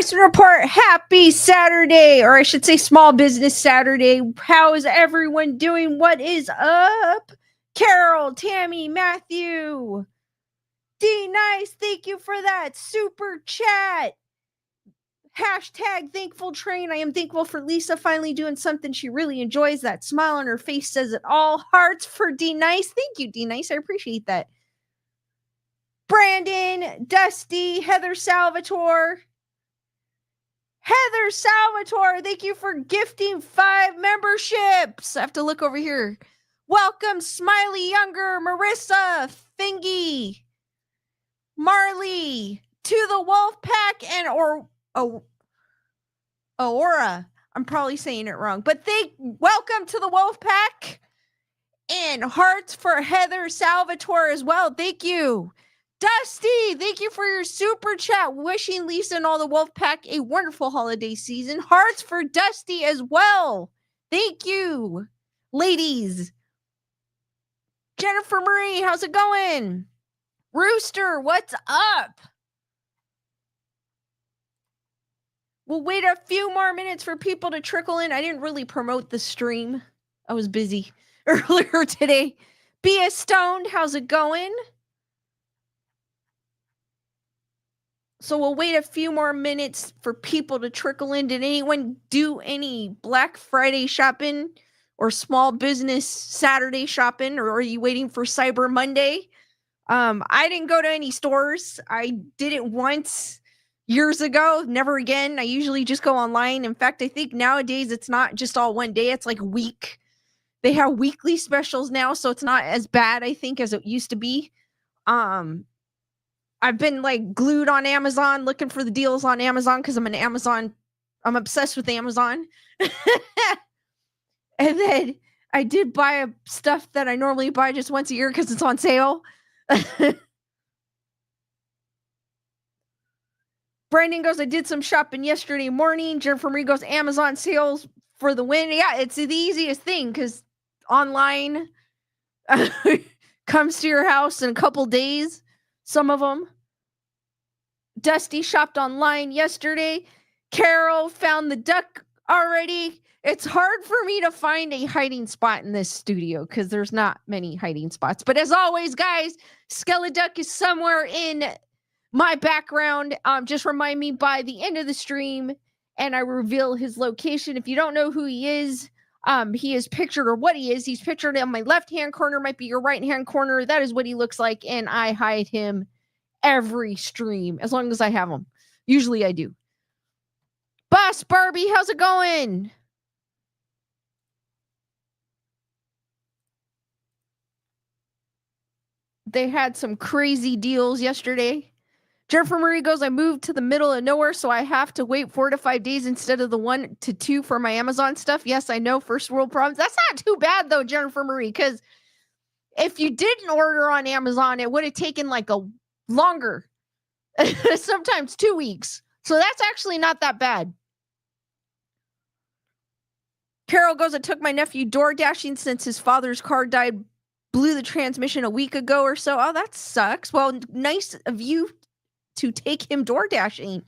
Grayson Report, happy Saturday, or I should say small business Saturday. How is everyone doing? What is up? Carol, Tammy, Matthew, D Nice, thank you for that super chat. Hashtag thankful train. I am thankful for Lisa finally doing something she really enjoys. That smile on her face says it all. Hearts for D Nice. Thank you, D Nice. I appreciate that. Brandon, Dusty, Heather Salvatore. Heather Salvatore, thank you for gifting 5 memberships. I have to look over here. Welcome, Smiley Younger, Marissa, Fingy, Marley, To the Wolf Pack, and Aura. I'm probably saying it wrong, but welcome to the Wolf Pack, and hearts for Heather Salvatore as well. Thank you. Dusty, thank you for your super chat. Wishing Lisa and all the Wolf Pack a wonderful holiday season. Hearts for Dusty as well. Thank you, ladies. Jennifer Marie, how's it going? Rooster, what's up? We'll wait a few more minutes for people to trickle in. I didn't really promote the stream. I was busy earlier today. Be a Stoned, how's it going? So we'll wait a few more minutes for people to trickle in. Did anyone do any Black Friday shopping or small business Saturday shopping, or are you waiting for Cyber Monday? I didn't go to any stores. I did it once years ago, never again. I usually just go online. In fact, I think nowadays it's not just all one day. It's like a week. They have weekly specials now, so it's not as bad, I think, as it used to be. I've been like glued on Amazon looking for the deals on Amazon because I'm obsessed with Amazon. And then I did buy stuff that I normally buy just once a year because it's on sale. Brandon goes, I did some shopping yesterday morning. Jennifer Marie goes, Amazon sales for the win. Yeah, it's the easiest thing because online comes to your house in a couple days. Some of them. Dusty shopped online yesterday. Carol found the duck already. It's hard for me to find a hiding spot in this studio because there's not many hiding spots. But as always, guys, Skeleduck is somewhere in my background. Just remind me by the end of the stream and I reveal his location. If you don't know who he is pictured, or what he is, he's pictured on my left-hand corner, might be your right-hand corner. That is what he looks like, and I hide him every stream, as long as I have him. Usually I do. Boss Barbie, how's it going? They had some crazy deals yesterday. Jennifer Marie goes, I moved to the middle of nowhere, so I have to wait 4 to 5 days instead of the 1 to 2 for my Amazon stuff. Yes, I know, first world problems. That's not too bad, though, Jennifer Marie, because if you didn't order on Amazon, it would have taken like a longer, sometimes 2 weeks. So that's actually not that bad. Carol goes, I took my nephew door dashing since his father's car died, blew the transmission a week ago or so. Oh, that sucks. Well, nice of you to take him door dashing.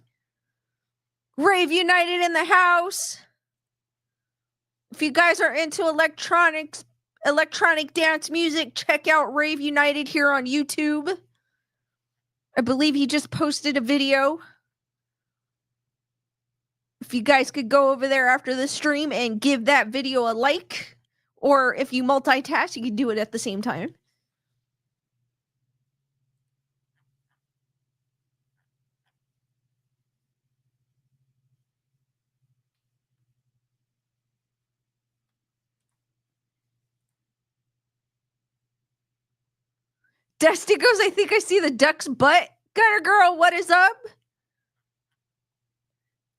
Rave United in the house. If you guys are into electronic dance music, check out Rave United here on YouTube. I believe he just posted a video. If you guys could go over there after the stream and give that video a like, or if you multitask, you can do it at the same time. Dusty goes, I think I see the duck's butt. Gunner Girl, what is up?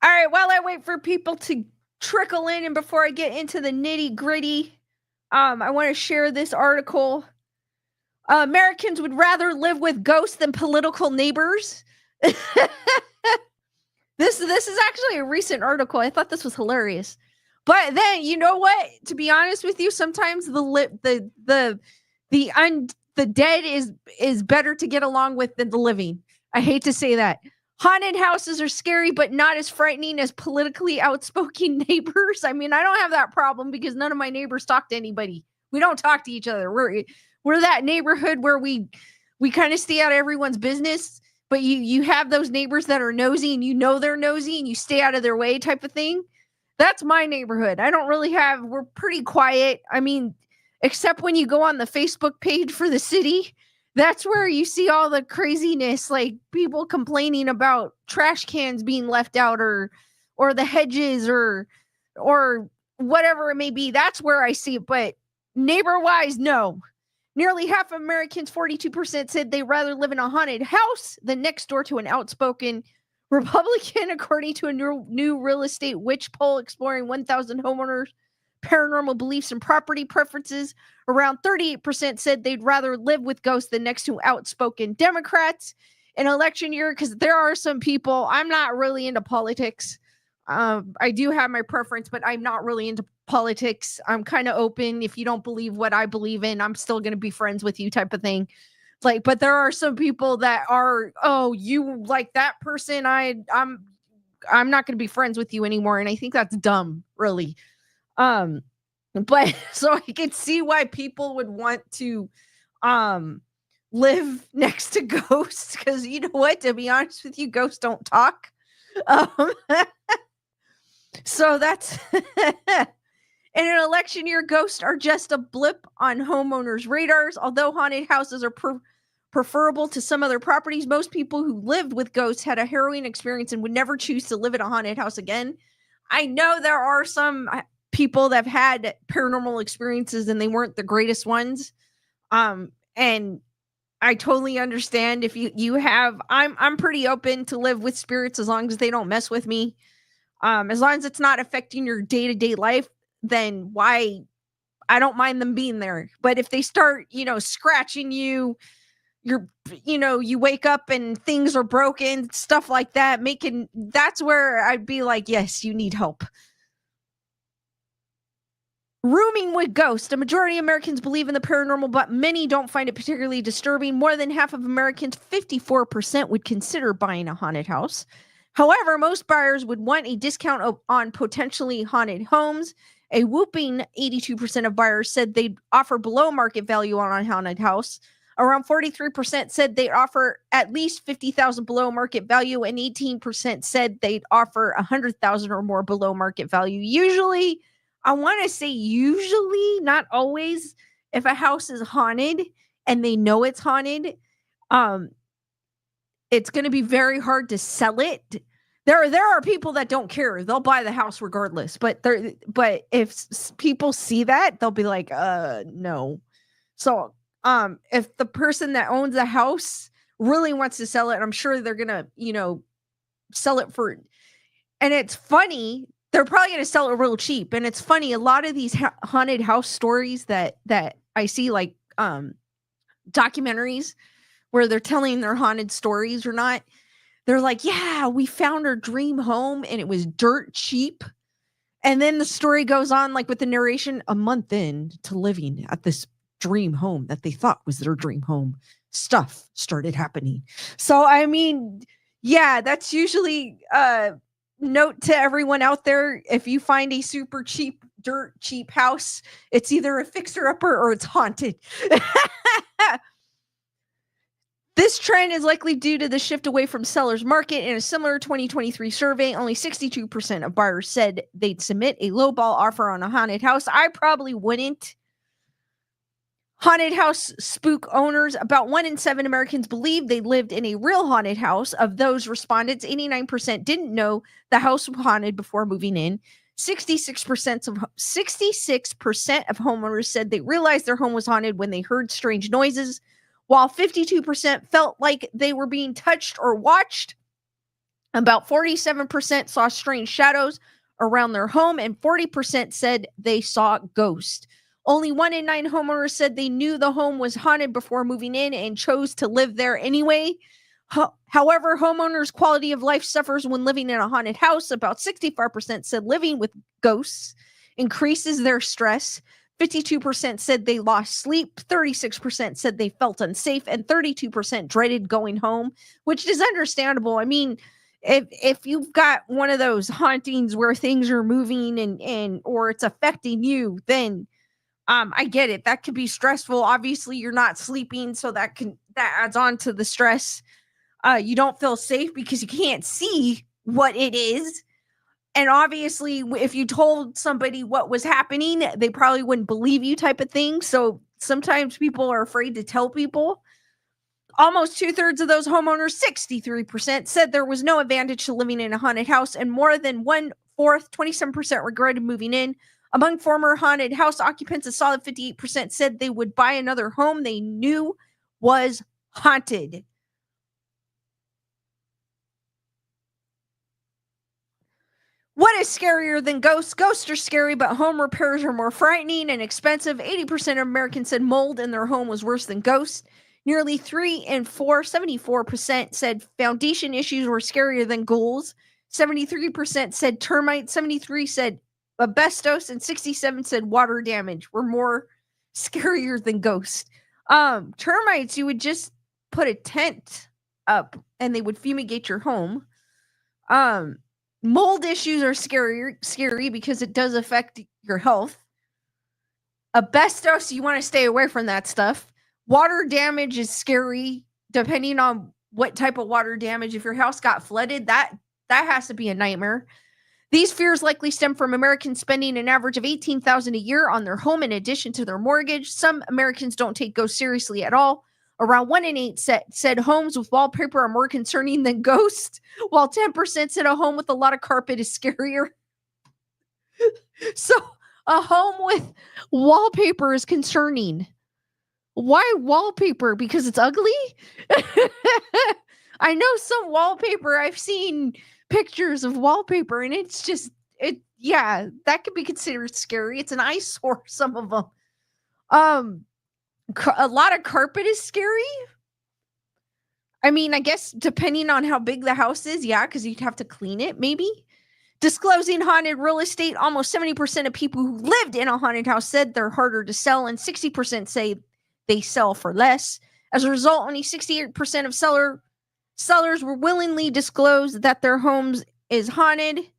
All right, while I wait for people to trickle in and before I get into the nitty gritty, I want to share this article. Americans would rather live with ghosts than political neighbors. This is actually a recent article. I thought this was hilarious. But then, you know what? To be honest with you, sometimes the dead is better to get along with than the living. I hate to say that. Haunted houses are scary, but not as frightening as politically outspoken neighbors. I mean, I don't have that problem because none of my neighbors talk to anybody. We don't talk to each other. We're that neighborhood where we kind of stay out of everyone's business, but you have those neighbors that are nosy and you know they're nosy and you stay out of their way type of thing. That's my neighborhood. I don't really have, we're pretty quiet. I mean, except when you go on the Facebook page for the city, that's where you see all the craziness, like people complaining about trash cans being left out or the hedges or whatever it may be. That's where I see it. But neighbor-wise, no. Nearly half of Americans, 42%, said they'd rather live in a haunted house than next door to an outspoken Republican, according to a new real estate witch poll exploring 1,000 homeowners' paranormal beliefs and property preferences. Around 38% said they'd rather live with ghosts than next to outspoken Democrats. In election year, because there are some people, I'm not really into politics. I do have my preference, but I'm not really into politics. I'm kind of open. If you don't believe what I believe in, I'm still going to be friends with you type of thing. Like, but there are some people that are, oh, you like that person. I'm not going to be friends with you anymore. And I think that's dumb, really. But so I can see why people would want to, live next to ghosts. Cause you know what, to be honest with you, ghosts don't talk. So that's in an election year, ghosts are just a blip on homeowners' radars. Although haunted houses are preferable to some other properties, most people who lived with ghosts had a harrowing experience and would never choose to live in a haunted house again. I know there are some people that have had paranormal experiences and they weren't the greatest ones. And I totally understand if you have, I'm pretty open to live with spirits as long as they don't mess with me. As long as it's not affecting your day-to-day life, then why, I don't mind them being there. But if they start, scratching you, you wake up and things are broken, stuff like that, that's where I'd be like, yes, you need help. Rooming with ghosts. A majority of Americans believe in the paranormal, but many don't find it particularly disturbing. More than half of Americans, 54%, would consider buying a haunted house. However, most buyers would want a discount on potentially haunted homes. A whooping 82% of buyers said they'd offer below market value on a haunted house. Around 43% said they'd offer at least $50,000 below market value, and 18% said they'd offer $100,000 or more below market value. Usually, I want to say usually, not always, if a house is haunted and they know it's haunted, it's going to be very hard to sell it. There are people that don't care. They'll buy the house regardless. But if people see that, they'll be like, no. So if the person that owns the house really wants to sell it, I'm sure they're going to, sell it for, and it's funny, they're probably going to sell it real cheap. And it's funny, a lot of these haunted house stories that I see, like documentaries where they're telling their haunted stories or not, they're like, yeah, we found our dream home and it was dirt cheap. And then the story goes on, like with the narration, a month in to living at this dream home that they thought was their dream home, stuff started happening. So, I mean, yeah, that's usually note to everyone out there. If you find a super cheap, dirt cheap house, it's either a fixer-upper or it's haunted. This trend is likely due to the shift away from seller's market. In a similar 2023 survey, only 62% of buyers said they'd submit a lowball offer on a haunted house. I probably wouldn't. Haunted house spook owners. About 1 in 7 Americans believe they lived in a real haunted house. Of those respondents, 89% didn't know the house was haunted before moving in. 66% of homeowners said they realized their home was haunted when they heard strange noises, while 52% felt like they were being touched or watched. About 47% saw strange shadows around their home, and 40% said they saw ghosts. Only 1 in 9 homeowners said they knew the home was haunted before moving in and chose to live there anyway. However, homeowners' quality of life suffers when living in a haunted house. About 65% said living with ghosts increases their stress. 52% said they lost sleep, 36% said they felt unsafe, and 32% dreaded going home, which is understandable. I mean, if you've got one of those hauntings where things are moving and or it's affecting you, then I get it. That could be stressful. Obviously, you're not sleeping, so that adds on to the stress. You don't feel safe because you can't see what it is. And obviously, if you told somebody what was happening, they probably wouldn't believe you, type of thing. So sometimes people are afraid to tell people. Almost 2/3 of those homeowners, 63%, said there was no advantage to living in a haunted house, and more than 1/4, 27%, regretted moving in. Among former haunted house occupants, a solid 58% said they would buy another home they knew was haunted. What is scarier than ghosts? Ghosts are scary, but home repairs are more frightening and expensive. 80% of Americans said mold in their home was worse than ghosts. Nearly 3 in 4, 74% said foundation issues were scarier than ghouls. 73% said termites. 73 said asbestos, and 67 said water damage were more scarier than ghosts. Termites, you would just put a tent up and they would fumigate your home. Mold issues are scary because it does affect your health. Asbestos, you want to stay away from that stuff. Water damage is scary depending on what type of water damage. If your house got flooded, that has to be a nightmare. These fears likely stem from Americans spending an average of $18,000 a year on their home in addition to their mortgage. Some Americans don't take ghosts seriously at all. Around 1 in 8 said homes with wallpaper are more concerning than ghosts, while 10% said a home with a lot of carpet is scarier. So a home with wallpaper is concerning. Why wallpaper? Because it's ugly? I know some wallpaper. I've seen pictures of wallpaper and it's just, yeah, that could be considered scary. It's an eyesore, some of them. A lot of carpet is scary. I mean, I guess depending on how big the house is, yeah, because you'd have to clean it, maybe. Disclosing haunted real estate, almost 70% of people who lived in a haunted house said they're harder to sell, and 60% say they sell for less. As a result, only 68% of sellers were willingly disclose that their homes is haunted.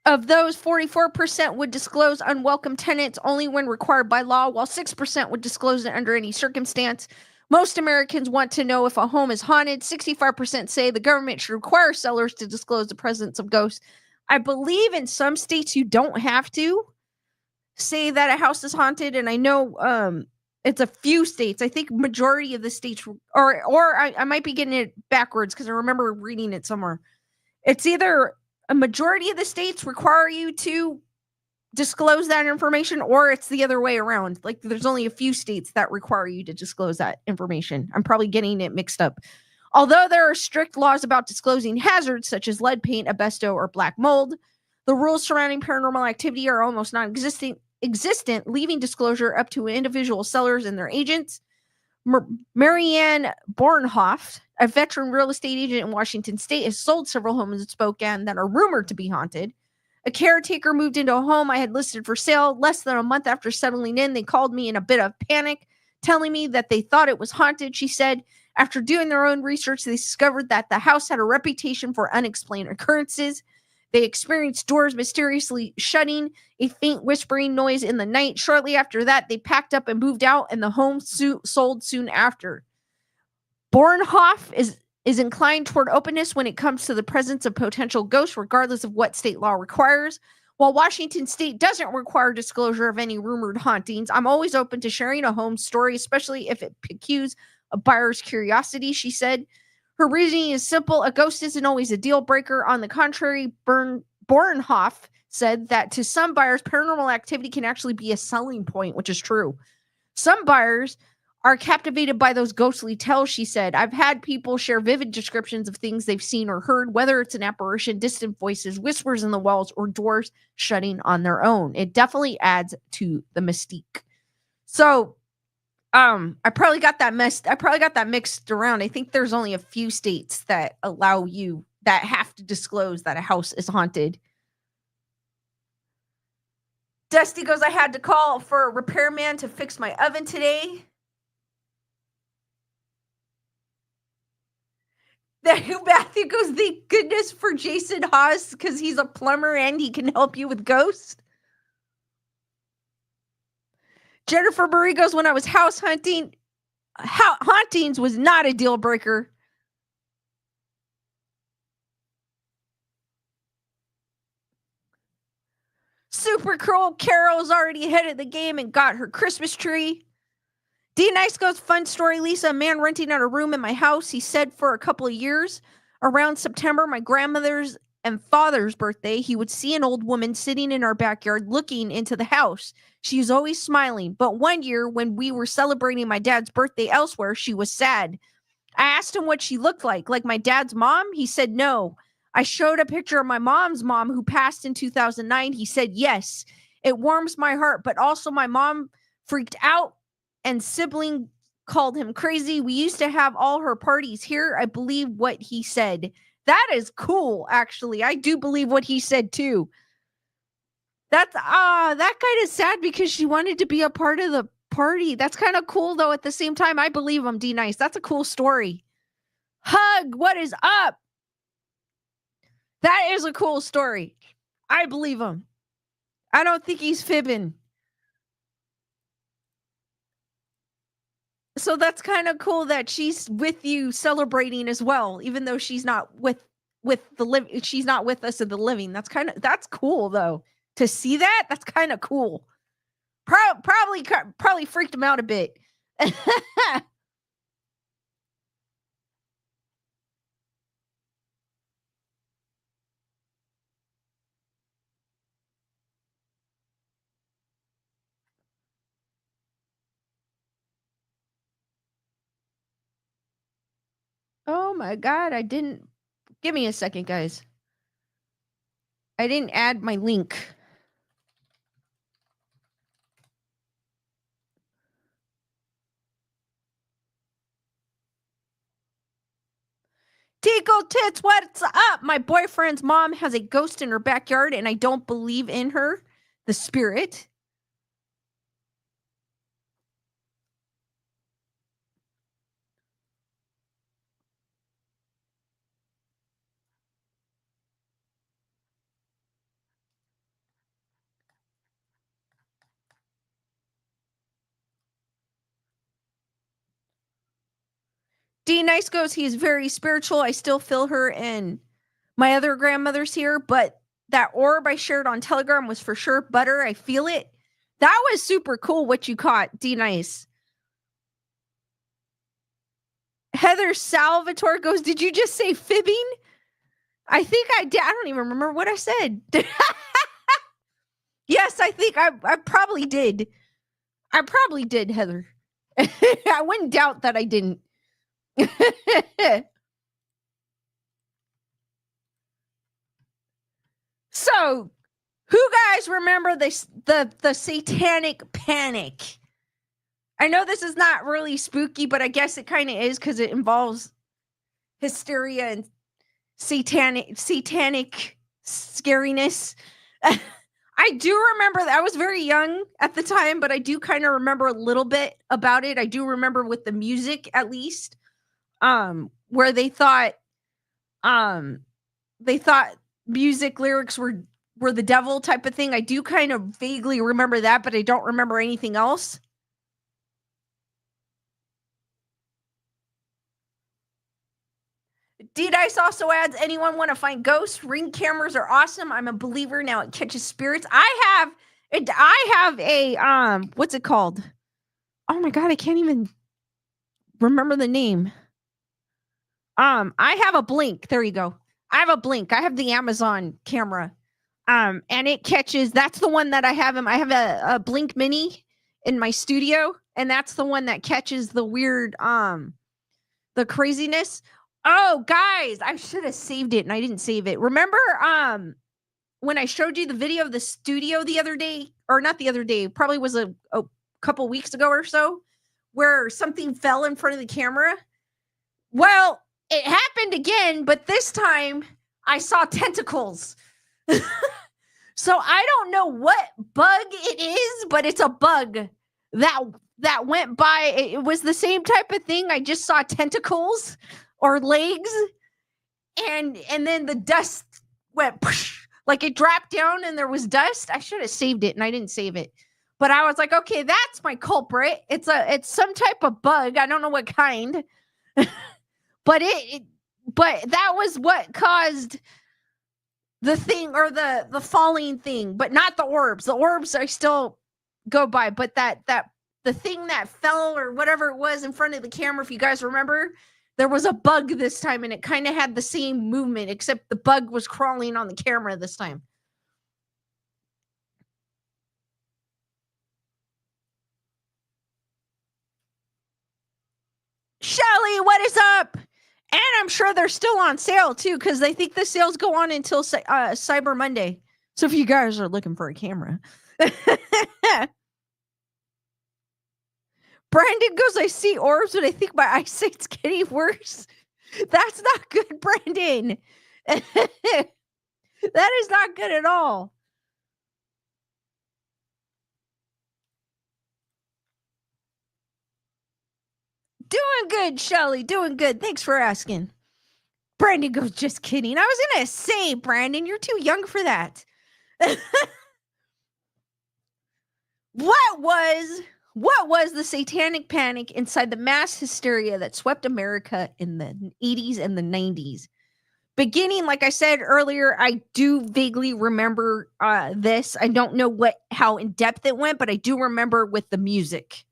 Of those, 44% would disclose unwelcome tenants only when required by law, while 6% would disclose it under any circumstance. Most Americans want to know if a home is haunted. 65% say the government should require sellers to disclose the presence of ghosts. I believe in some states you don't have to say that a house is haunted, and I know it's a few states. I think majority of the states, or I might be getting it backwards because I remember reading it somewhere. It's either a majority of the states require you to disclose that information, or it's the other way around. Like there's only a few states that require you to disclose that information. I'm probably getting it mixed up. Although there are strict laws about disclosing hazards such as lead paint, asbestos, or black mold, the rules surrounding paranormal activity are almost non-existent, leaving disclosure up to individual sellers and their agents. Marianne Bornhoff, a veteran real estate agent in Washington State, has sold several homes in Spokane that are rumored to be haunted. A caretaker moved into a home I had listed for sale. Less than a month after settling in, they called me in a bit of panic, telling me that they thought it was haunted. She said after doing their own research, they discovered that the house had a reputation for unexplained occurrences. They experienced doors mysteriously shutting, a faint whispering noise in the night. Shortly after that, they packed up and moved out, and the home sold soon after. Bornhoff is inclined toward openness when it comes to the presence of potential ghosts, regardless of what state law requires. While Washington State doesn't require disclosure of any rumored hauntings, I'm always open to sharing a home story, especially if it piques a buyer's curiosity, she said. Her reasoning is simple. A ghost isn't always a deal breaker. On the contrary, Bornhoff said that to some buyers, paranormal activity can actually be a selling point, which is true. Some buyers are captivated by those ghostly tales, she said. I've had people share vivid descriptions of things they've seen or heard, whether it's an apparition, distant voices, whispers in the walls, or doors shutting on their own. It definitely adds to the mystique. So, I probably got that mixed around. I think there's only a few states that allow you, that have to disclose that a house is haunted. Dusty goes, I had to call for a repairman to fix my oven today. Matthew goes, thank goodness for Jason Haas because he's a plumber and he can help you with ghosts. Jennifer Marie goes, when I was house hunting, hauntings was not a deal breaker. Super cool. Carol's already ahead of the game and got her Christmas tree. D Nice goes, fun story, Lisa. A man renting out a room in my house. He said for a couple of years, around September, my grandmother's and father's birthday, he would see an old woman sitting in our backyard looking into the house. She was always smiling. But one year, when we were celebrating my dad's birthday elsewhere, she was sad. I asked him what she looked like my my mom. He said no. I showed a picture of my mom's mom who passed in 2009. He said yes. It warms my heart, but also my mom freaked out and sibling called him crazy. We used to have all her parties here. I believe what he said. That is cool, actually. I do believe what he said too. That's that kind of sad because she wanted to be a part of the party. That's kind of cool though. At the same time, I believe him, D Nice. That's a cool story. Hug, what is up? That is a cool story. I believe him. I don't think he's fibbing. So that's kind of cool that she's with you celebrating as well, even though she's not with the she's not with us in the living. That's cool though. To see that, that's kind of cool. Probably freaked him out a bit. Oh my god, I didn't. Give me a second, guys. I didn't add my link. Tickle Tits, what's up? My boyfriend's mom has a ghost in her backyard and I don't believe in her, the spirit. D Nice goes, he is very spiritual. I still feel her and my other grandmother's here, but that orb I shared on Telegram was for sure butter. I feel it. That was super cool what you caught, D Nice. Heather Salvatore goes, did you just say fibbing? I think I did. I don't even remember what I said. Yes, I think I probably did. I probably did, Heather. I wouldn't doubt that I didn't. So, who guys remember the Satanic Panic? I know this is not really spooky, but I guess it kind of is because it involves hysteria and satanic scariness. I do remember that I was very young at the time, but I do kind of remember a little bit about it. I do remember with the music, at least, where they thought music lyrics were the devil type of thing. I do kind of vaguely remember that, but I don't remember anything else. D-Dice also adds, anyone want to find ghosts? Ring cameras are awesome. I'm a believer now. It catches spirits. I have a what's it called? Oh my god, I can't even remember the name. I have a Blink. There you go. I have a Blink. I have the Amazon camera. And it catches, that's the one that I have. I have a Blink Mini in my studio, and that's the one that catches the weird the craziness. Oh, guys, I should have saved it and I didn't save it. Remember when I showed you the video of the studio the other day, or not the other day, probably was a couple weeks ago or so, where something fell in front of the camera? Well, it happened again, but this time I saw tentacles. So I don't know what bug it is, but it's a bug that went by. It was the same type of thing. I just saw tentacles or legs, and then the dust went like it dropped down and there was dust. I should have saved it and I didn't save it. But I was like, okay, that's my culprit. It's some type of bug. I don't know what kind. but but that was what caused the thing, or the falling thing, but not the orbs. The orbs I still go by, but that the thing that fell or whatever it was in front of the camera, if you guys remember, there was a bug this time and it kind of had the same movement, except the bug was crawling on the camera this time. Shelly, what is up? And I'm sure they're still on sale too, because I think the sales go on until Cyber Monday. So if you guys are looking for a camera. Brandon goes, I see orbs, but I think my eyesight's getting worse. That's not good, Brandon. That is not good at all. Doing good, Shelly. Doing good. Thanks for asking. Brandon goes, just kidding. I was going to say, Brandon, you're too young for that. What was the satanic panic inside the mass hysteria that swept America in the 80s and the 90s? Beginning, like I said earlier, I do vaguely remember this. I don't know how in depth it went, but I do remember with the music.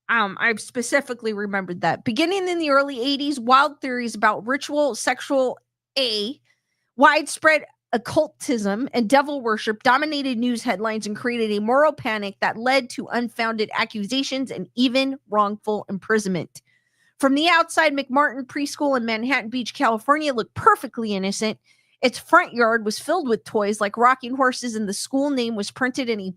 I've specifically remembered that. Beginning in the early 80s, wild theories about ritual, sexual, widespread occultism and devil worship dominated news headlines and created a moral panic that led to unfounded accusations and even wrongful imprisonment. From the outside, McMartin Preschool in Manhattan Beach, California looked perfectly innocent. Its front yard was filled with toys like rocking horses, and the school name was printed in a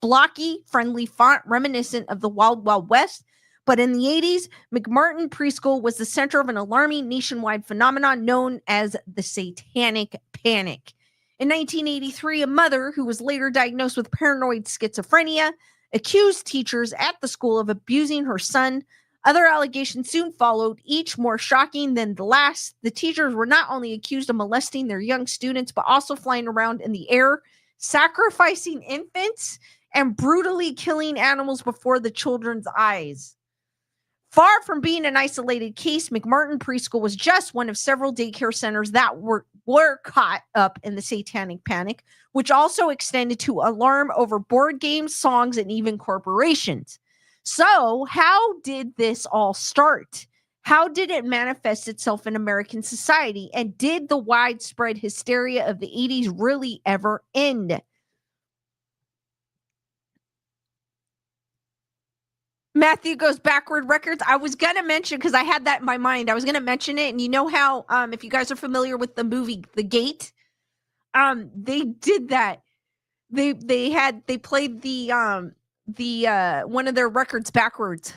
blocky, friendly font reminiscent of the Wild Wild West. But in the 80s, McMartin Preschool was the center of an alarming nationwide phenomenon known as the Satanic Panic. In 1983, a mother who was later diagnosed with paranoid schizophrenia accused teachers at the school of abusing her son. Other allegations soon followed, each more shocking than the last. The teachers were not only accused of molesting their young students, but also flying around in the air, sacrificing infants, and brutally killing animals before the children's eyes. Far from being an isolated case, McMartin Preschool was just one of several daycare centers that were caught up in the Satanic Panic, which also extended to alarm over board games, songs, and even corporations. So, how did this all start? How did it manifest itself in American society? And did the widespread hysteria of the 80s really ever end? Matthew goes, backward records. I was going to mention, because I had that in my mind, I was going to mention it. And you know how, if you guys are familiar with the movie The Gate, they did that. They played the one of their records backwards.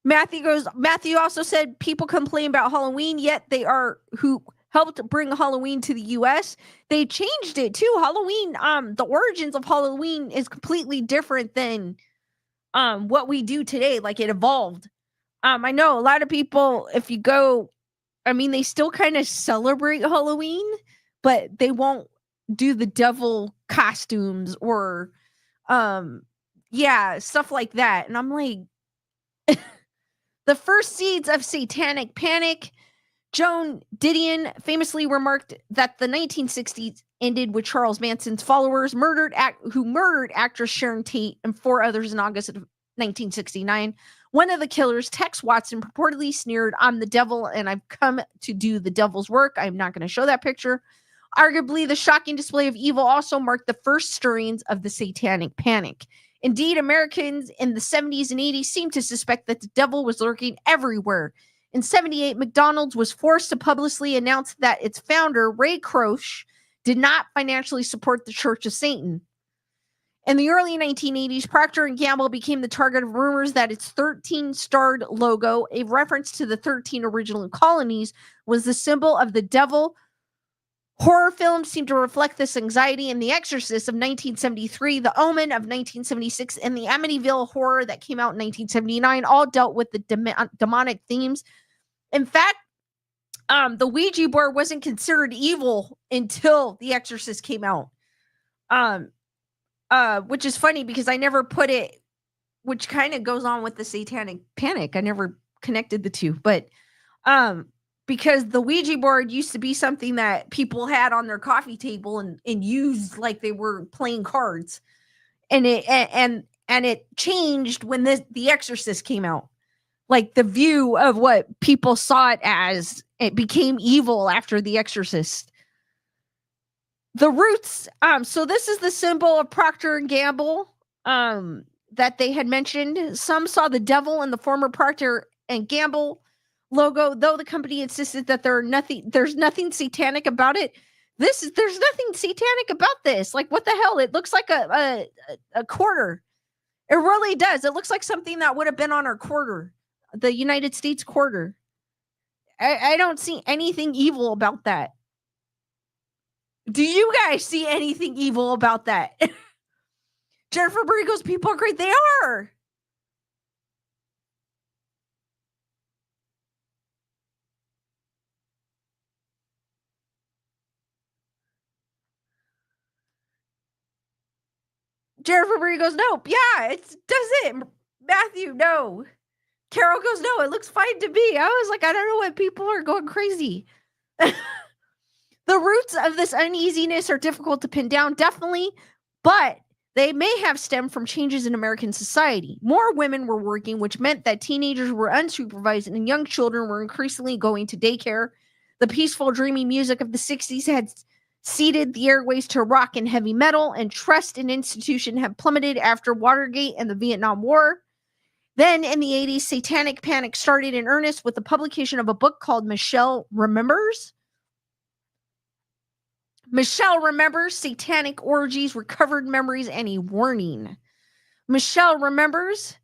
Matthew also said people complain about Halloween, yet they are who helped bring Halloween to the US. They changed it too. Halloween, the origins of Halloween is completely different than what we do today. Like, it evolved. I know a lot of people, if you go, I mean, they still kind of celebrate Halloween, but they won't do the devil costumes or stuff like that. And I'm like, the first seeds of Satanic Panic. Joan Didion famously remarked that the 1960s ended with Charles Manson's followers who murdered actress Sharon Tate and 4 others in August of 1969. One of the killers, Tex Watson, purportedly sneered, "I'm the devil and I've come to do the devil's work." I'm not going to show that picture. Arguably, the shocking display of evil also marked the first stirrings of the Satanic Panic. Indeed, Americans in the 70s and 80s seemed to suspect that the devil was lurking everywhere. In 1978, McDonald's was forced to publicly announce that its founder, Ray Kroc, did not financially support the Church of Satan. In the early 1980s, Procter & Gamble became the target of rumors that its 13-starred logo, a reference to the 13 original colonies, was the symbol of the devil. Horror films seem to reflect this anxiety. In The Exorcist of 1973, The Omen of 1976, and the Amityville Horror that came out in 1979 all dealt with the demonic themes. In fact, the Ouija board wasn't considered evil until The Exorcist came out. Which is funny because I never put it, which kind of goes on with the Satanic Panic. I never connected the two, but because the Ouija board used to be something that people had on their coffee table and used like they were playing cards, and it changed when The Exorcist came out. Like the view of what people saw it as, it became evil after The Exorcist. The roots, so this is the symbol of Procter and Gamble, that they had mentioned. Some saw the devil in the former Procter and Gamble logo, though the company insisted that there's nothing satanic about it. There's nothing satanic about this. Like, what the hell? It looks like a quarter. It really does. It looks like something that would have been on our quarter, the United States quarter. I don't see anything evil about that. Do you guys see anything evil about that? Jennifer Burry goes, people are great. They are. Jennifer Burry goes, nope. Yeah, it does it. Matthew, no. Carol goes, no, it looks fine to me. I was like, I don't know what people are going crazy. The roots of this uneasiness are difficult to pin down, definitely, but they may have stemmed from changes in American society. More women were working, which meant that teenagers were unsupervised and young children were increasingly going to daycare. The peaceful, dreamy music of the 60s had ceded the airways to rock and heavy metal, and trust in institution had plummeted after Watergate and the Vietnam War. Then in the 80s, Satanic Panic started in earnest with the publication of a book called Michelle Remembers. Michelle Remembers Satanic Orgies, Recovered Memories, and a Warning. Michelle Remembers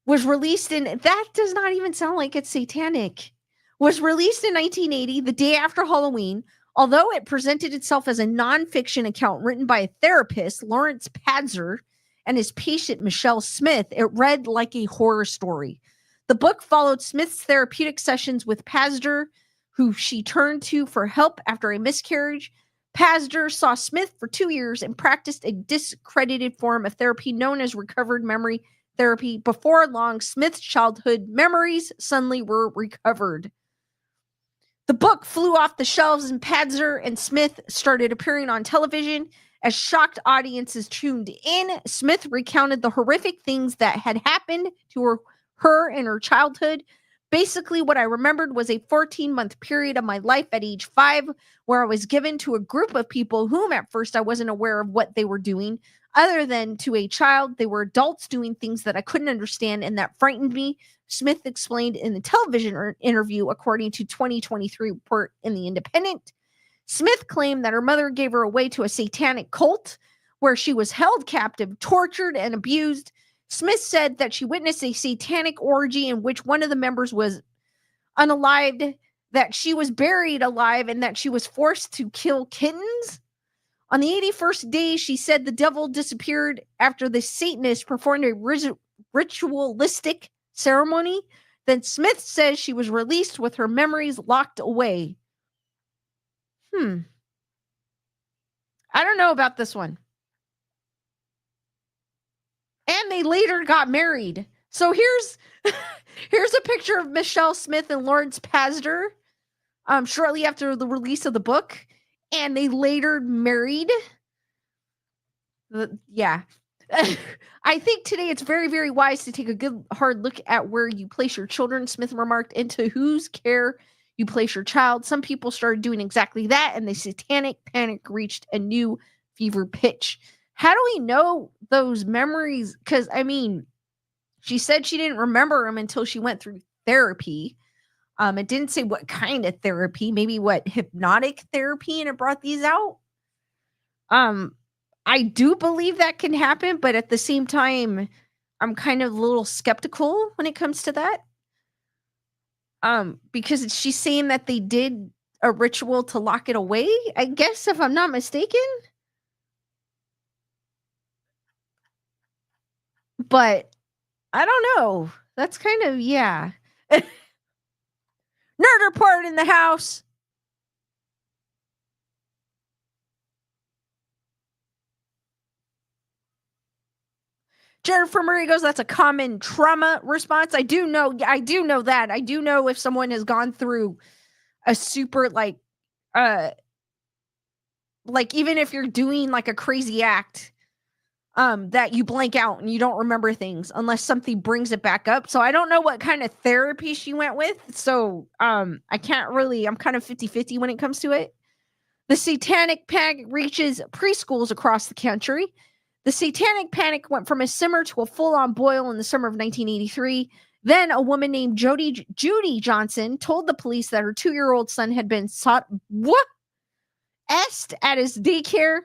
was released in, that does not even sound like it's satanic, was released in 1980, the day after Halloween. Although it presented itself as a nonfiction account written by a therapist, Lawrence Padzer, and his patient, Michelle Smith, it read like a horror story. The book followed Smith's therapeutic sessions with Padzer, who she turned to for help after a miscarriage. Padzer saw Smith for 2 years and practiced a discredited form of therapy known as recovered memory therapy. Before long, Smith's childhood memories suddenly were recovered. The book flew off the shelves, and Padzer and Smith started appearing on television. As shocked audiences tuned in, Smith recounted the horrific things that had happened to her in her childhood. Basically, what I remembered was a 14-month period of my life at age 5 where I was given to a group of people whom at first I wasn't aware of what they were doing. Other than to a child, they were adults doing things that I couldn't understand, and that frightened me. Smith explained in the television interview, according to 2023 report in The Independent. Smith claimed that her mother gave her away to a satanic cult where she was held captive, tortured, and abused. Smith said that she witnessed a satanic orgy in which one of the members was unalived, that she was buried alive, and that she was forced to kill kittens. On the 81st day, she said the devil disappeared after the Satanist performed a ritualistic ceremony. Then Smith says she was released with her memories locked away. I don't know about this one. And they later got married. So here's a picture of Michelle Smith and Lawrence Pastor shortly after the release of the book, and they later married. Yeah. I think today it's very, very wise to take a good hard look at where you place your children, Smith remarked, into whose care you place your child. Some people started doing exactly that, and the Satanic Panic reached a new fever pitch. How do we know those memories? Because, I mean, she said she didn't remember them until she went through therapy. It didn't say what kind of therapy, maybe what hypnotic therapy, and it brought these out. I do believe that can happen, but at the same time, I'm kind of a little skeptical when it comes to that. Because she's saying that they did a ritual to lock it away, I guess, if I'm not mistaken. But I don't know. That's kind of, yeah. Nerd report in the house. Jennifer Murray goes, that's a common trauma response. I do know that. I do know if someone has gone through a super like even if you're doing like a crazy act, that you blank out and you don't remember things unless something brings it back up. So I don't know what kind of therapy she went with. So I can't really, I'm kind of 50-50 when it comes to it. The Satanic Panic reaches preschools across the country. The Satanic Panic went from a simmer to a full-on boil in the summer of 1983. Then a woman named Judy Johnson told the police that her 2-year-old son had been at his daycare,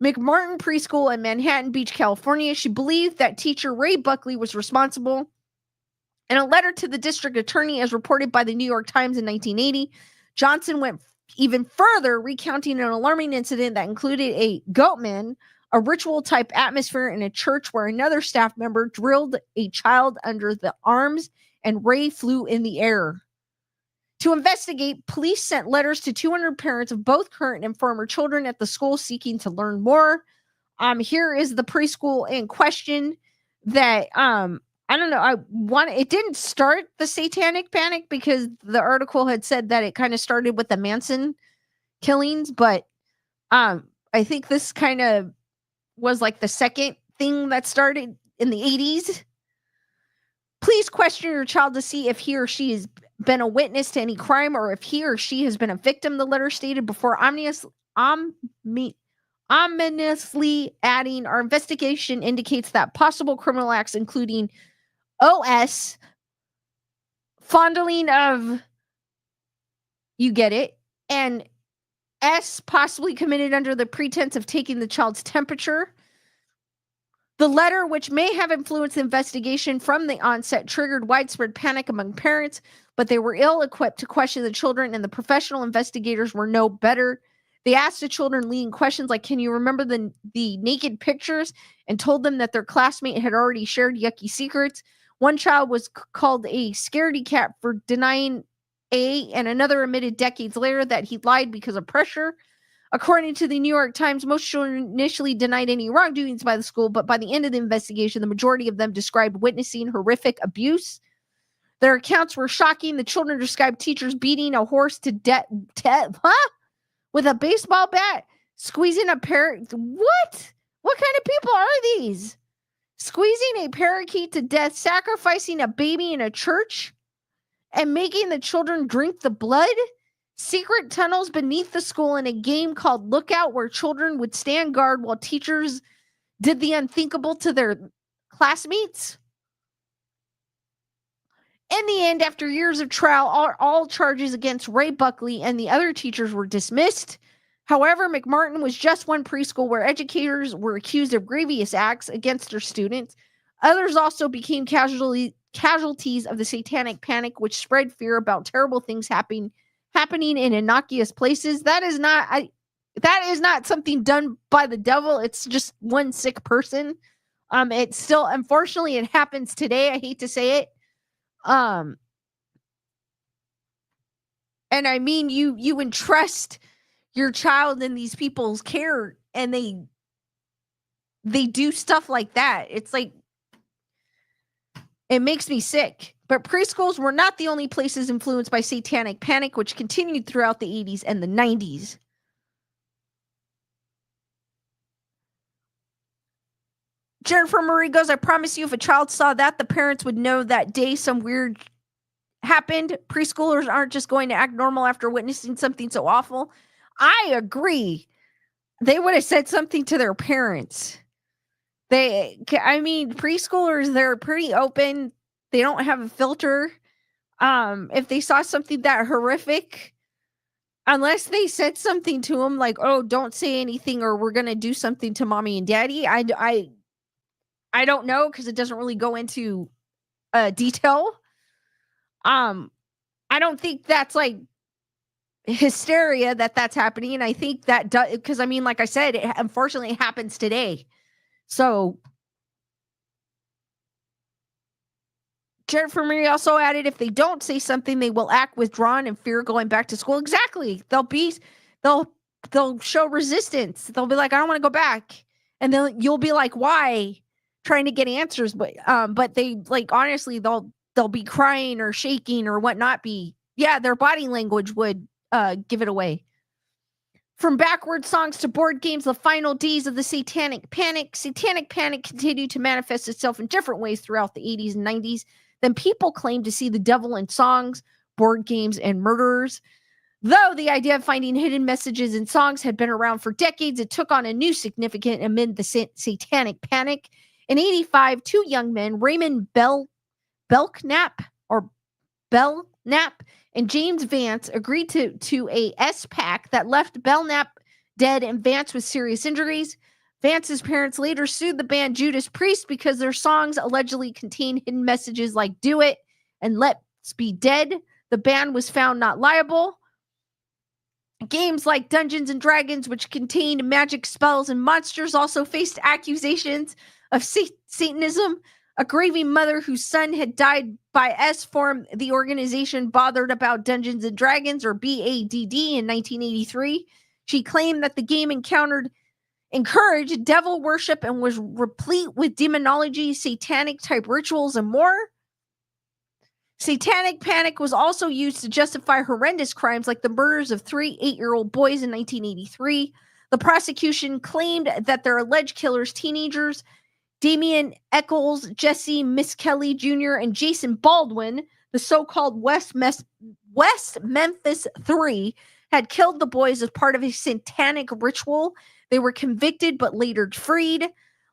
McMartin Preschool in Manhattan Beach, California. She believed that teacher Ray Buckley was responsible. In a letter to the district attorney, as reported by the New York Times in 1980, Johnson went even further, recounting an alarming incident that included a goatman, a ritual-type atmosphere in a church where another staff member drilled a child under the arms and Ray flew in the air. To investigate, police sent letters to 200 parents of both current and former children at the school seeking to learn more. Here is the preschool in question that, I don't know, it didn't start the Satanic Panic because the article had said that it kind of started with the Manson killings, but I think this kind of was like the second thing that started in the 80s. Please question your child to see if he or she has been a witness to any crime or if he or she has been a victim, the letter stated, before ominously adding, our investigation indicates that possible criminal acts, including OS, fondling of, you get it, and S, possibly committed under the pretense of taking the child's temperature. The letter, which may have influenced the investigation from the onset, triggered widespread panic among parents, but they were ill-equipped to question the children, and the professional investigators were no better. They asked the children leading questions like, can you remember the naked pictures? And told them that their classmate had already shared yucky secrets. One child was called a scaredy cat for denying and another admitted decades later that he lied because of pressure. According to the New York Times, most children initially denied any wrongdoings by the school, but by the end of the investigation, the majority of them described witnessing horrific abuse. Their accounts were shocking. The children described teachers beating a horse to death with a baseball bat, squeezing a parrot. What? What kind of people are these? Squeezing a parakeet to death, sacrificing a baby in a church, and making the children drink the blood? Secret tunnels beneath the school in a game called Lookout, where children would stand guard while teachers did the unthinkable to their classmates. In the end, after years of trial, all charges against Ray Buckley and the other teachers were dismissed. However, McMartin was just one preschool where educators were accused of grievous acts against their students. Others also became casualties of the Satanic Panic, which spread fear about terrible things happening in innocuous places. That is not something done by the devil. It's just one sick person. It's still, unfortunately, it happens today. I hate to say it. And I mean, you entrust your child in these people's care, and they do stuff like that. It's like, it makes me sick. But preschools were not the only places influenced by Satanic Panic, which continued throughout the 80s and the 90s. Jennifer Murray goes, I promise you, if a child saw that, the parents would know that day some weird happened. Preschoolers aren't just going to act normal after witnessing something so awful. I agree. They would have said something to their parents. Preschoolers, they're pretty open. They don't have a filter. If they saw something that horrific, unless they said something to them like, oh, don't say anything or we're going to do something to mommy and daddy. I don't know, because it doesn't really go into detail. I don't think that's like hysteria that's happening. And I think that does, because I mean, like I said, it unfortunately happens today. So Jennifer Marie also added, if they don't say something, they will act withdrawn and fear going back to school. Exactly. They'll show resistance. They'll be like, I don't want to go back. And then you'll be like, why? Trying to get answers. But they, like, honestly, they'll be crying or shaking or whatnot be. Yeah, their body language would give it away. From backward songs to board games, the final days of the Satanic Panic. Satanic Panic continued to manifest itself in different ways throughout the 80s and 90s. Then people claimed to see the devil in songs, board games, and murderers. Though the idea of finding hidden messages in songs had been around for decades, it took on a new significance amid the Satanic Panic. In 85, two young men, Raymond Belknap and James Vance, agreed to a S-PAC that left Belknap dead and Vance with serious injuries. Vance's parents later sued the band Judas Priest because their songs allegedly contained hidden messages like "Do It" and "Let's Be Dead." The band was found not liable. Games like Dungeons and Dragons, which contained magic spells and monsters, also faced accusations of Satanism. A grieving mother whose son had died by S formed the organization Bothered About Dungeons and Dragons, or BADD, in 1983. She claimed that the game encouraged devil worship and was replete with demonology, satanic type rituals, and more. Satanic Panic was also used to justify horrendous crimes like the murders of 3 8-year-old boys in 1983. The prosecution claimed that their alleged killers, teenagers Damien Eccles, Jesse Miskelly Jr., and Jason Baldwin, the so-called West Memphis Three, had killed the boys as part of a satanic ritual. They were convicted but later freed.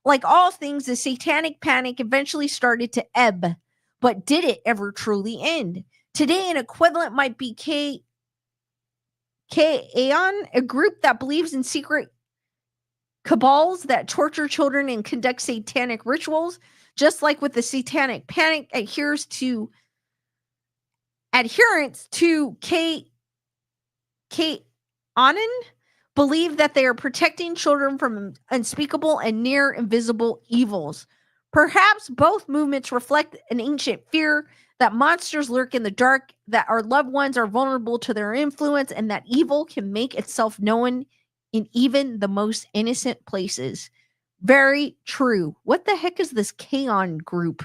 Like all things, the Satanic Panic eventually started to ebb. But did it ever truly end? Today, an equivalent might be K-Aon, a group that believes in secret cabals that torture children and conduct satanic rituals. Just like with the Satanic Panic, adherents to K-Anon believe that they are protecting children from unspeakable and near invisible evils. Perhaps both movements reflect an ancient fear that monsters lurk in the dark, that our loved ones are vulnerable to their influence, and that evil can make itself known in even the most innocent places. Very true. What the heck is this K-On group?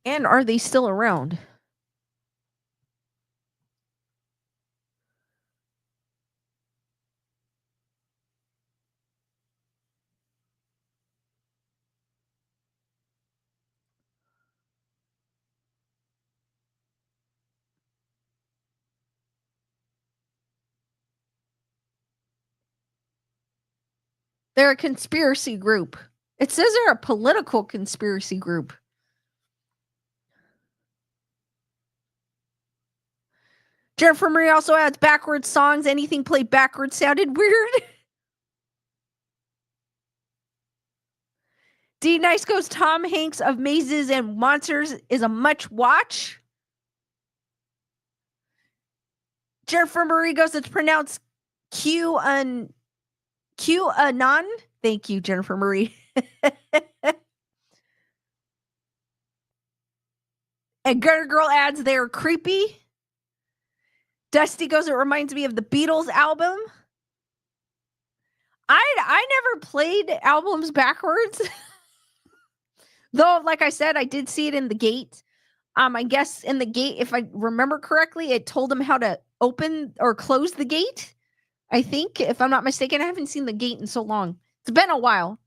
And are they still around? They're a conspiracy group. It says they're a political conspiracy group. Jennifer Marie also adds backwards songs. Anything played backwards sounded weird. D Nice goes, Tom Hanks of Mazes and Monsters is a much watch. Jennifer Marie goes, it's pronounced QAnon. Thank you, Jennifer Marie. And Gutter Girl adds, they're creepy. Dusty goes, it reminds me of the Beatles album. I never played albums backwards. Though, like I said, I did see it in The Gate. I guess in The Gate, if I remember correctly, it told him how to open or close the gate. I think, if I'm not mistaken. I haven't seen The Gate in so long. It's been a while.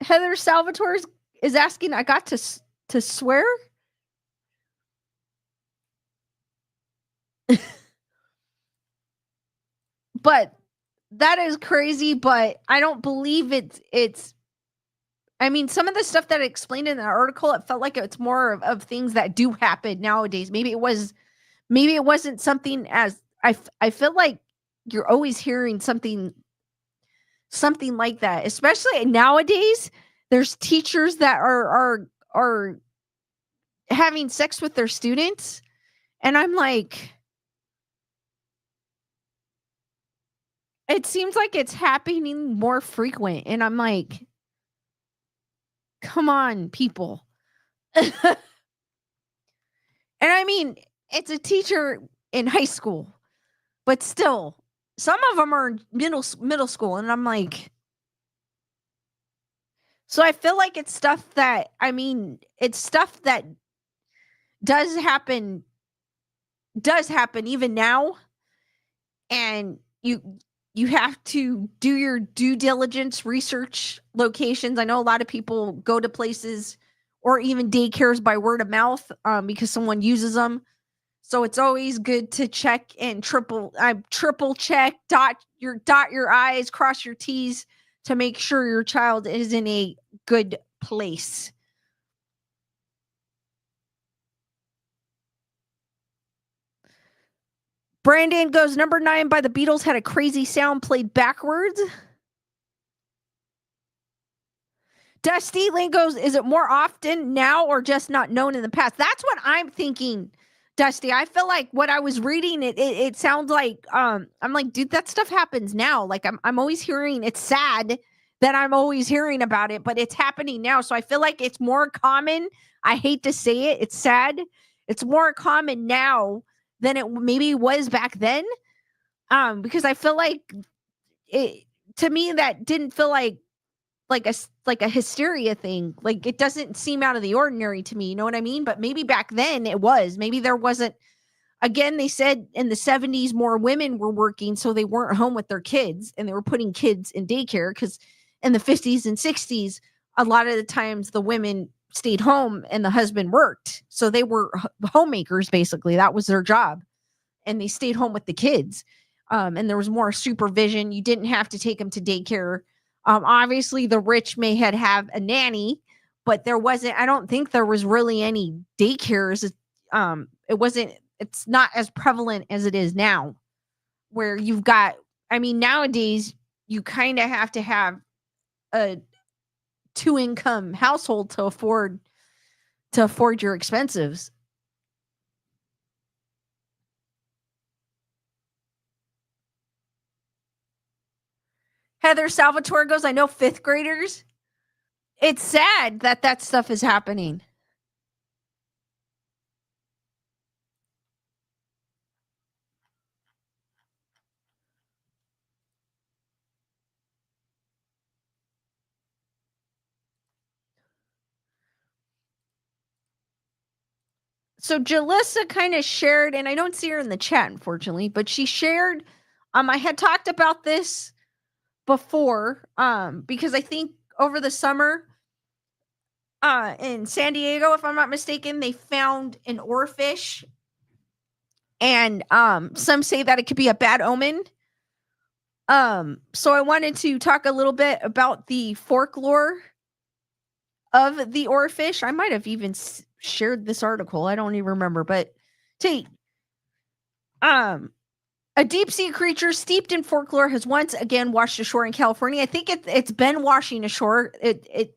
Heather Salvatore is asking, I got to swear? But that is crazy, but I don't believe it's I mean, some of the stuff that I explained in the article, it felt like it's more of things that do happen nowadays. Maybe it wasn't something as I feel like you're always hearing something like that, especially nowadays. There's teachers that are having sex with their students, and I'm like, It seems like it's happening more frequent, and I'm like, "Come on, people." And I mean, it's a teacher in high school, but still, some of them are in middle school, and I'm like, so I feel like it's stuff that, I mean, it's stuff that does happen even now, and you have to do your due diligence, research locations. I know a lot of people go to places or even daycares by word of mouth, because someone uses them. So it's always good to check and triple check, dot your I's, cross your T's to make sure your child is in a good place. Brandon goes, number 9 by the Beatles had a crazy sound played backwards. Dusty Lane goes, is it more often now or just not known in the past? That's what I'm thinking, Dusty. I feel like what I was reading, it sounds like, I'm like, dude, that stuff happens now. Like I'm always hearing, it's sad that I'm always hearing about it, but it's happening now. So I feel like it's more common. I hate to say it. It's sad. It's more common now than it maybe was back then. Because I feel like it, to me, that didn't feel like a hysteria thing. Like, it doesn't seem out of the ordinary to me, you know what I mean? But maybe back then it was. Maybe there wasn't. Again, they said in the 70s more women were working, so they weren't home with their kids, and they were putting kids in daycare, because in the 50s and 60s, a lot of the times the women stayed home and the husband worked. So they were homemakers, basically. That was their job. And they stayed home with the kids. And there was more supervision. You didn't have to take them to daycare. Obviously, the rich may have a nanny, but there wasn't, I don't think there was really any daycares. It's not as prevalent as it is now, where you've got, I mean, nowadays, you kind of have to have a 2-income household to afford your expenses. Heather Salvatore goes, I know 5th graders. It's sad that stuff is happening. So Jalissa kind of shared, and I don't see her in the chat, unfortunately, but she shared, I had talked about this before, because I think over the summer, in San Diego, if I'm not mistaken, they found an oarfish, and some say that it could be a bad omen. So I wanted to talk a little bit about the folklore of the oarfish. I might have even shared this article. I don't even remember, but a deep sea creature steeped in folklore has once again washed ashore in California. I think it's been washing ashore. It's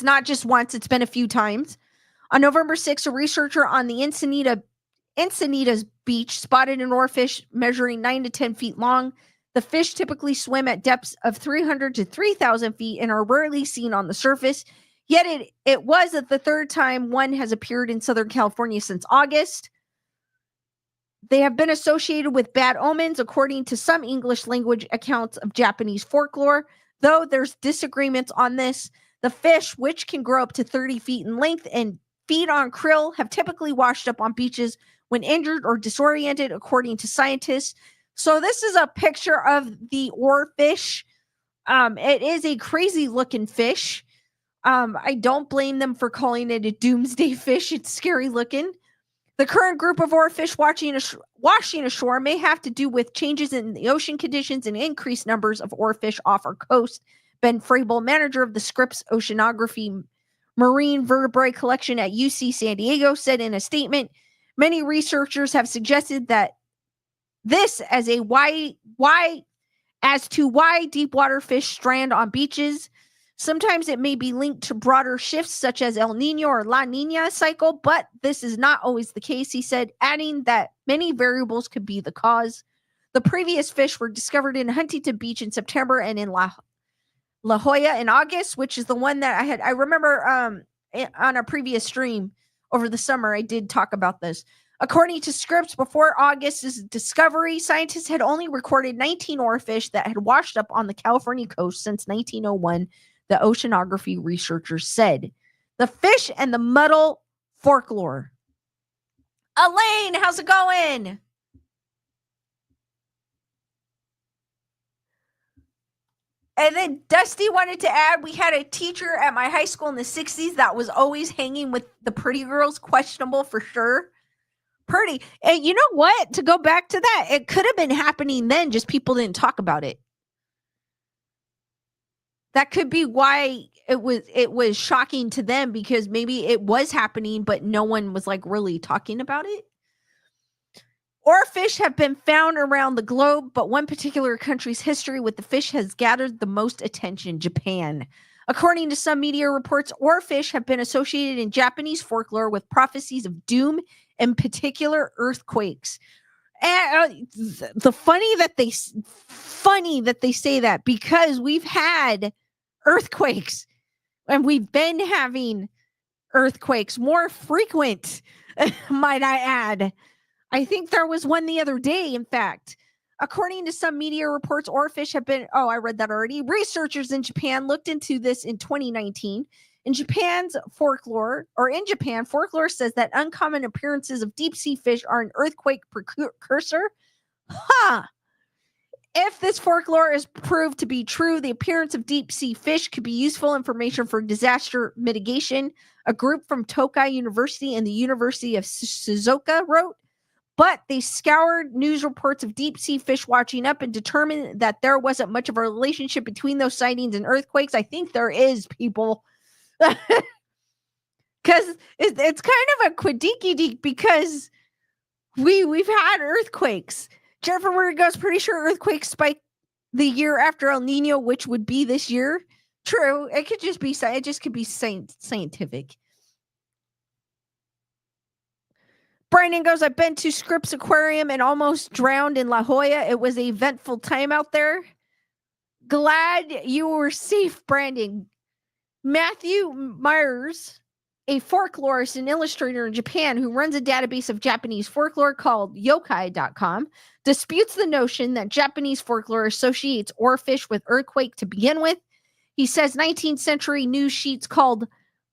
not just once, it's been a few times. On November 6th, a researcher on the Encinitas beach spotted an oarfish measuring 9 to 10 feet long. The fish typically swim at depths of 300 to 3,000 feet and are rarely seen on the surface. Yet it was the third time one has appeared in Southern California since August. They have been associated with bad omens, according to some English language accounts of Japanese folklore. Though there's disagreements on this, the fish, which can grow up to 30 feet in length and feed on krill, have typically washed up on beaches when injured or disoriented, according to scientists. So this is a picture of the oarfish. It is a crazy looking fish. I don't blame them for calling it a doomsday fish. It's scary looking. The current group of oarfish washing ashore may have to do with changes in the ocean conditions and increased numbers of oarfish off our coast. Ben Frable, manager of the Scripps Oceanography Marine Vertebrate Collection at UC San Diego, said in a statement, many researchers have suggested that this as to why deep water fish strand on beaches. Sometimes it may be linked to broader shifts such as El Nino or La Nina cycle, but this is not always the case, he said, adding that many variables could be the cause. The previous fish were discovered in Huntington Beach in September and in La Jolla in August, which is the one that I remember on a previous stream over the summer, I did talk about this. According to scripts, before August's discovery, scientists had only recorded 19 oarfish that had washed up on the California coast since 1901, the oceanography researchers said. The fish and the muddle folklore. Elaine, how's it going? And then Dusty wanted to add, we had a teacher at my high school in the 60s that was always hanging with the pretty girls, questionable for sure. Pretty. And you know what? To go back to that, it could have been happening then, just people didn't talk about it. That could be why it was shocking to them, because maybe it was happening, but no one was like really talking about it. Oarfish have been found around the globe, but one particular country's history with the fish has gathered the most attention, Japan. According to some media reports, oarfish have been associated in Japanese folklore with prophecies of doom, in particular earthquakes. And funny that they say that, because we've had earthquakes and we've been having earthquakes more frequent, might I add. I think there was one the other day, in fact. According to some media reports, oarfish have been, I read that already. Researchers in Japan looked into this in 2019. In Japan, folklore says that uncommon appearances of deep sea fish are an earthquake precursor. If this folklore is proved to be true, the appearance of deep sea fish could be useful information for disaster mitigation. A group from Tokai University and the University of Suzuka wrote, but they scoured news reports of deep sea fish watching up and determined that there wasn't much of a relationship between those sightings and earthquakes. I think there is, people. Because it's kind of a quidiki-dee, because we've had earthquakes. Jennifer Murray pretty sure earthquakes spike the year after El Nino, which would be this year. True. It could just be scientific. Brandon goes, I've been to Scripps Aquarium and almost drowned in La Jolla. It was an eventful time out there. Glad you were safe, Brandon. Matthew Myers, a folklorist and illustrator in Japan who runs a database of Japanese folklore called yokai.com, disputes the notion that Japanese folklore associates oarfish with earthquake to begin with. He says 19th century news sheets called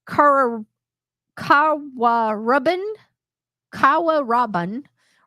Kawarabun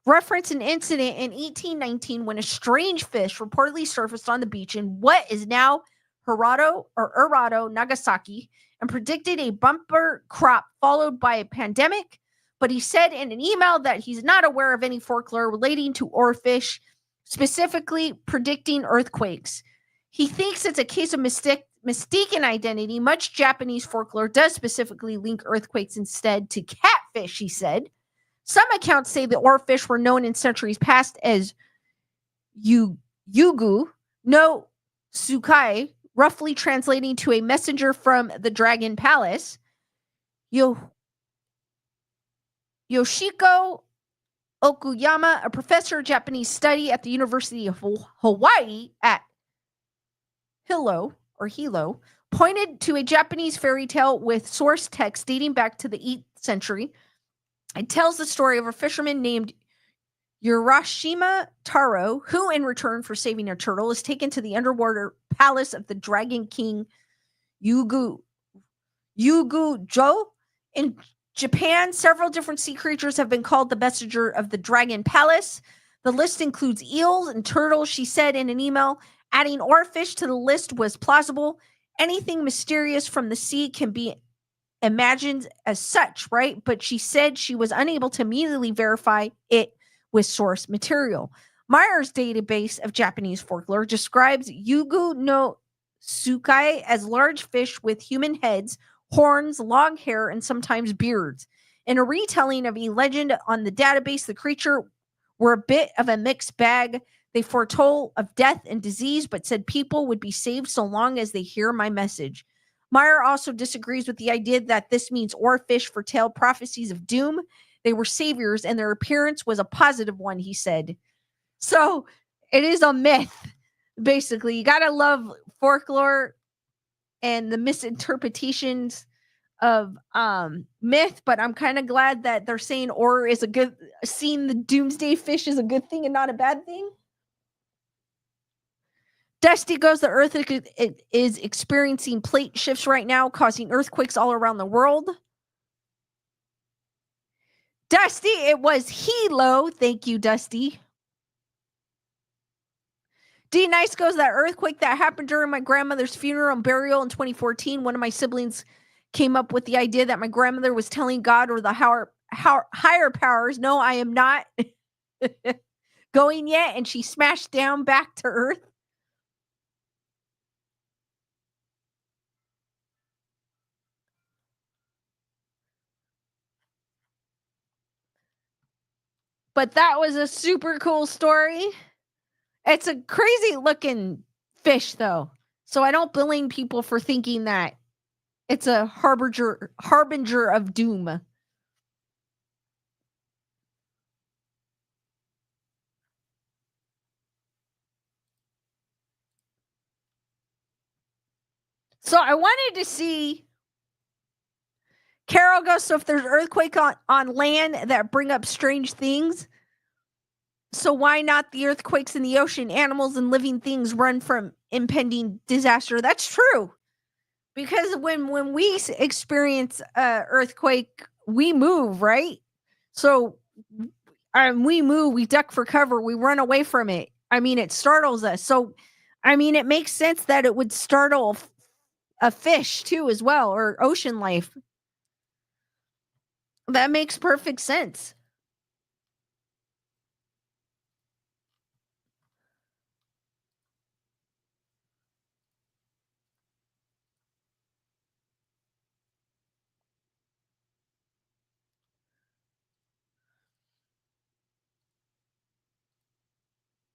reference an incident in 1819 when a strange fish reportedly surfaced on the beach in what is now Urado, Nagasaki, and predicted a bumper crop followed by a pandemic. But he said in an email that he's not aware of any folklore relating to oarfish, specifically predicting earthquakes. He thinks it's a case of mistaken identity. Much Japanese folklore does specifically link earthquakes instead to catfish, he said. Some accounts say the oarfish were known in centuries past as Yugu no Tsukai, roughly translating to a messenger from the Dragon Palace. Yoshiko Okuyama, a professor of Japanese study at the University of Hawaii at Hilo, pointed to a Japanese fairy tale with source text dating back to the 8th century. It tells the story of a fisherman named Urashima Taro, who, in return for saving a turtle, is taken to the underwater palace of the Dragon King Yugujo. In Japan, several different sea creatures have been called the messenger of the Dragon Palace. The list includes eels and turtles, she said in an email. Adding oarfish to the list was plausible. Anything mysterious from the sea can be imagined as such, right? But she said she was unable to immediately verify it with source material. Meyer's database of Japanese folklore describes Yugu no Tsukai as large fish with human heads, horns, long hair, and sometimes beards. In a retelling of a legend on the database, the creature were a bit of a mixed bag. They foretold of death and disease, but said people would be saved so long as they hear my message. Meyer also disagrees with the idea that this means oarfish foretell prophecies of doom. They were saviors, and their appearance was a positive one, he said. So It is a myth, basically. You gotta love folklore and the misinterpretations of myth, but I'm kind of glad that they're saying horror is a good seeing the doomsday fish is a good thing and not a bad thing. Dusty goes, the earth is experiencing plate shifts right now, causing earthquakes all around the world. Dusty, it was Hilo. Thank you, Dusty. D Nice goes, that earthquake that happened during my grandmother's funeral and burial in 2014. One of my siblings came up with the idea that my grandmother was telling God or the higher powers, no, I am not going yet. And she smashed down back to earth. But that was a super cool story. It's a crazy looking fish, though. So I don't blame people for thinking that it's a harbinger of doom. So I wanted to see. Carol goes, so if there's earthquake on land that bring up strange things, so why not the earthquakes in the ocean? Animals and living things run from impending disaster. That's true. Because when we experience earthquake, we move, right? So we move, we duck for cover, we run away from it. I mean, it startles us. So, I mean, it makes sense that it would startle a fish too, as well, or ocean life. That makes perfect sense.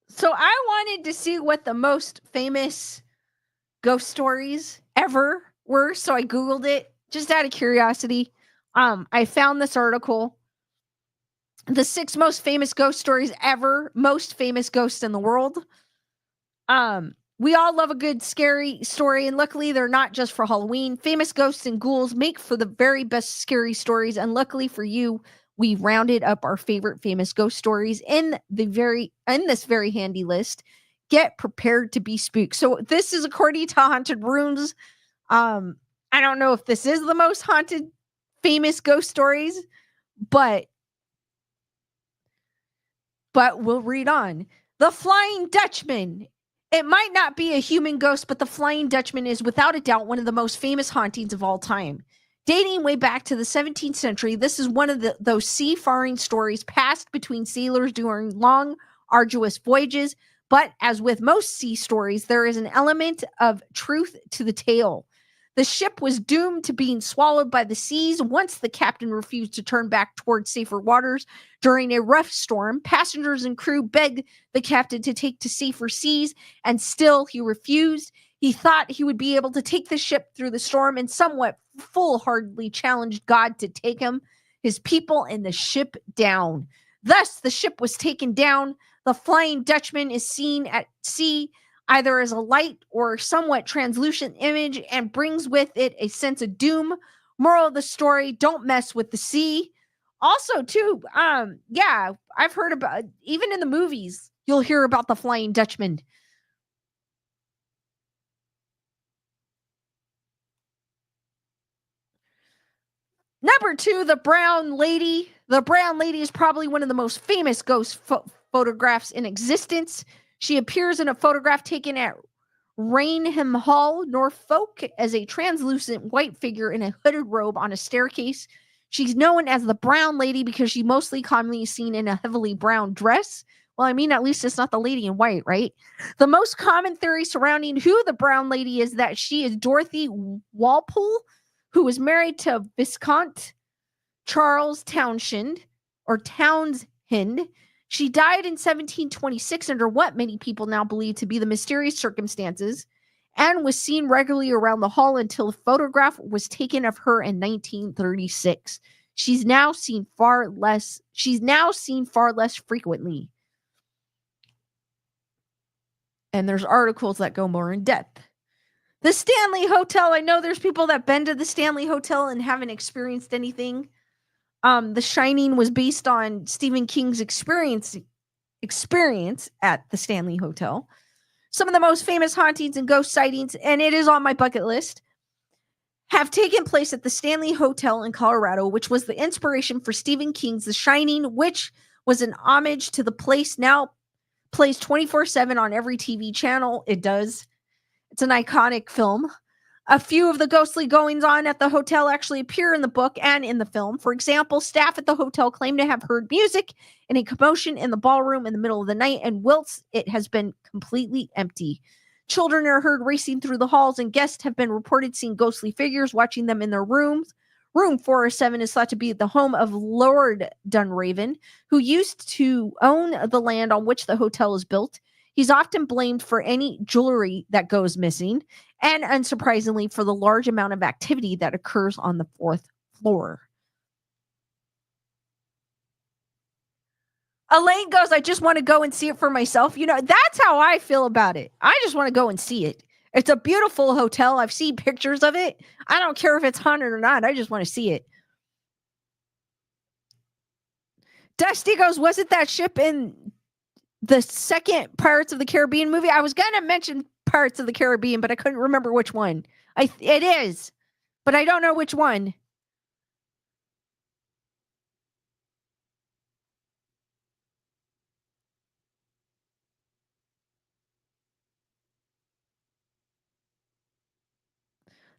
So I wanted to see what the most famous ghost stories ever were. So I Googled it just out of curiosity. I found this article. The 6 most famous ghost stories ever, most famous ghosts in the world. We all love a good scary story, and luckily they're not just for Halloween. Famous ghosts and ghouls make for the very best scary stories, and luckily for you, we rounded up our favorite famous ghost stories in this very handy list. Get prepared to be spooked. So this is according to Haunted Rooms. I don't know if this is the most haunted famous ghost stories, but we'll read on. The Flying Dutchman. It might not be a human ghost, but the Flying Dutchman is without a doubt one of the most famous hauntings of all time. Dating way back to the 17th century, this is one of those seafaring stories passed between sailors during long, arduous voyages. But as with most sea stories, there is an element of truth to the tale. The ship was doomed to being swallowed by the seas once the captain refused to turn back toward safer waters. During a rough storm, passengers and crew begged the captain to take to safer seas, and still he refused. He thought he would be able to take the ship through the storm and somewhat foolhardily challenged God to take him, his people, and the ship down. Thus, the ship was taken down. The Flying Dutchman is seen at sea either as a light or somewhat translucent image and brings with it a sense of doom. Moral of the story, don't mess with the sea. Also, too, yeah, I've heard about, even in the movies, you'll hear about the Flying Dutchman. Number 2, the Brown Lady. The Brown Lady is probably one of the most famous ghost photographs in existence. She appears in a photograph taken at Rainham Hall, Norfolk, as a translucent white figure in a hooded robe on a staircase. She's known as the Brown Lady because she's mostly commonly seen in a heavily brown dress. Well, I mean, at least it's not the lady in white, right? The most common theory surrounding who the Brown Lady is that she is Dorothy Walpole, who was married to Viscount Charles Townshend, or Townsend. She died in 1726 under what many people now believe to be the mysterious circumstances, and was seen regularly around the hall until a photograph was taken of her in 1936. She's now seen far less frequently. And there's articles that go more in depth. The Stanley Hotel. I know there's people that been to the Stanley Hotel and haven't experienced anything. The Shining was based on Stephen King's experience at the Stanley Hotel. Some of the most famous hauntings and ghost sightings, and it is on my bucket list, have taken place at the Stanley Hotel in Colorado, which was the inspiration for Stephen King's The Shining, which was an homage to the place now plays 24/7 on every TV channel. It does. It's an iconic film. A few of the ghostly goings-on at the hotel actually appear in the book and in the film. For example, staff at the hotel claim to have heard music and a commotion in the ballroom in the middle of the night, and whilst it has been completely empty. Children are heard racing through the halls, and guests have been reported seeing ghostly figures watching them in their rooms. Room 407 is thought to be the home of Lord Dunraven, who used to own the land on which the hotel is built. He's often blamed for any jewelry that goes missing, and unsurprisingly, for the large amount of activity that occurs on the 4th floor. Elaine goes, I just want to go and see it for myself. You know, that's how I feel about it. I just want to go and see it. It's a beautiful hotel. I've seen pictures of it. I don't care if it's haunted or not. I just want to see it. Dusty goes, wasn't that ship in the second Pirates of the Caribbean movie? I was going to mention Pirates of the Caribbean, but I couldn't remember which one. It is, but I don't know which one.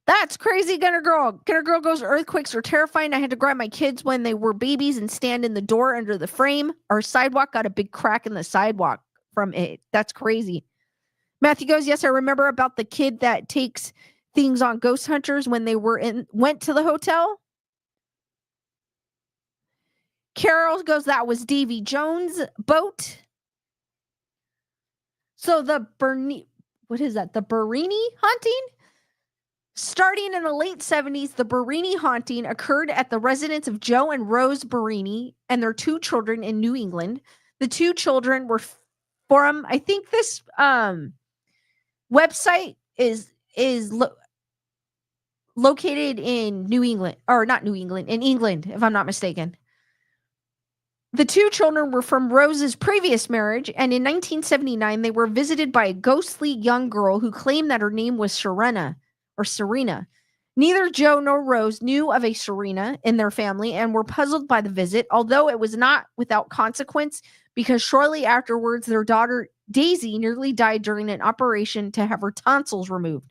That's crazy, Gunner Girl. Gunner Girl goes, earthquakes are terrifying. I had to grab my kids when they were babies and stand in the door under the frame. Our sidewalk got a big crack in the sidewalk from it. That's crazy. Matthew goes, yes, I remember about the kid that takes things on ghost hunters when they went to the hotel. Carol goes, that was Davy Jones' boat. So the Berini haunting? Starting in the late 70s, the Berini haunting occurred at the residence of Joe and Rose Berini and their 2 children in New England. The 2 children were from, I think this website is located in New England, or not New England, in England, if I'm not mistaken. The 2 children were from Rose's previous marriage, and in 1979, they were visited by a ghostly young girl who claimed that her name was Serena. Neither Joe nor Rose knew of a Serena in their family and were puzzled by the visit, although it was not without consequence, because shortly afterwards, their daughter Daisy nearly died during an operation to have her tonsils removed.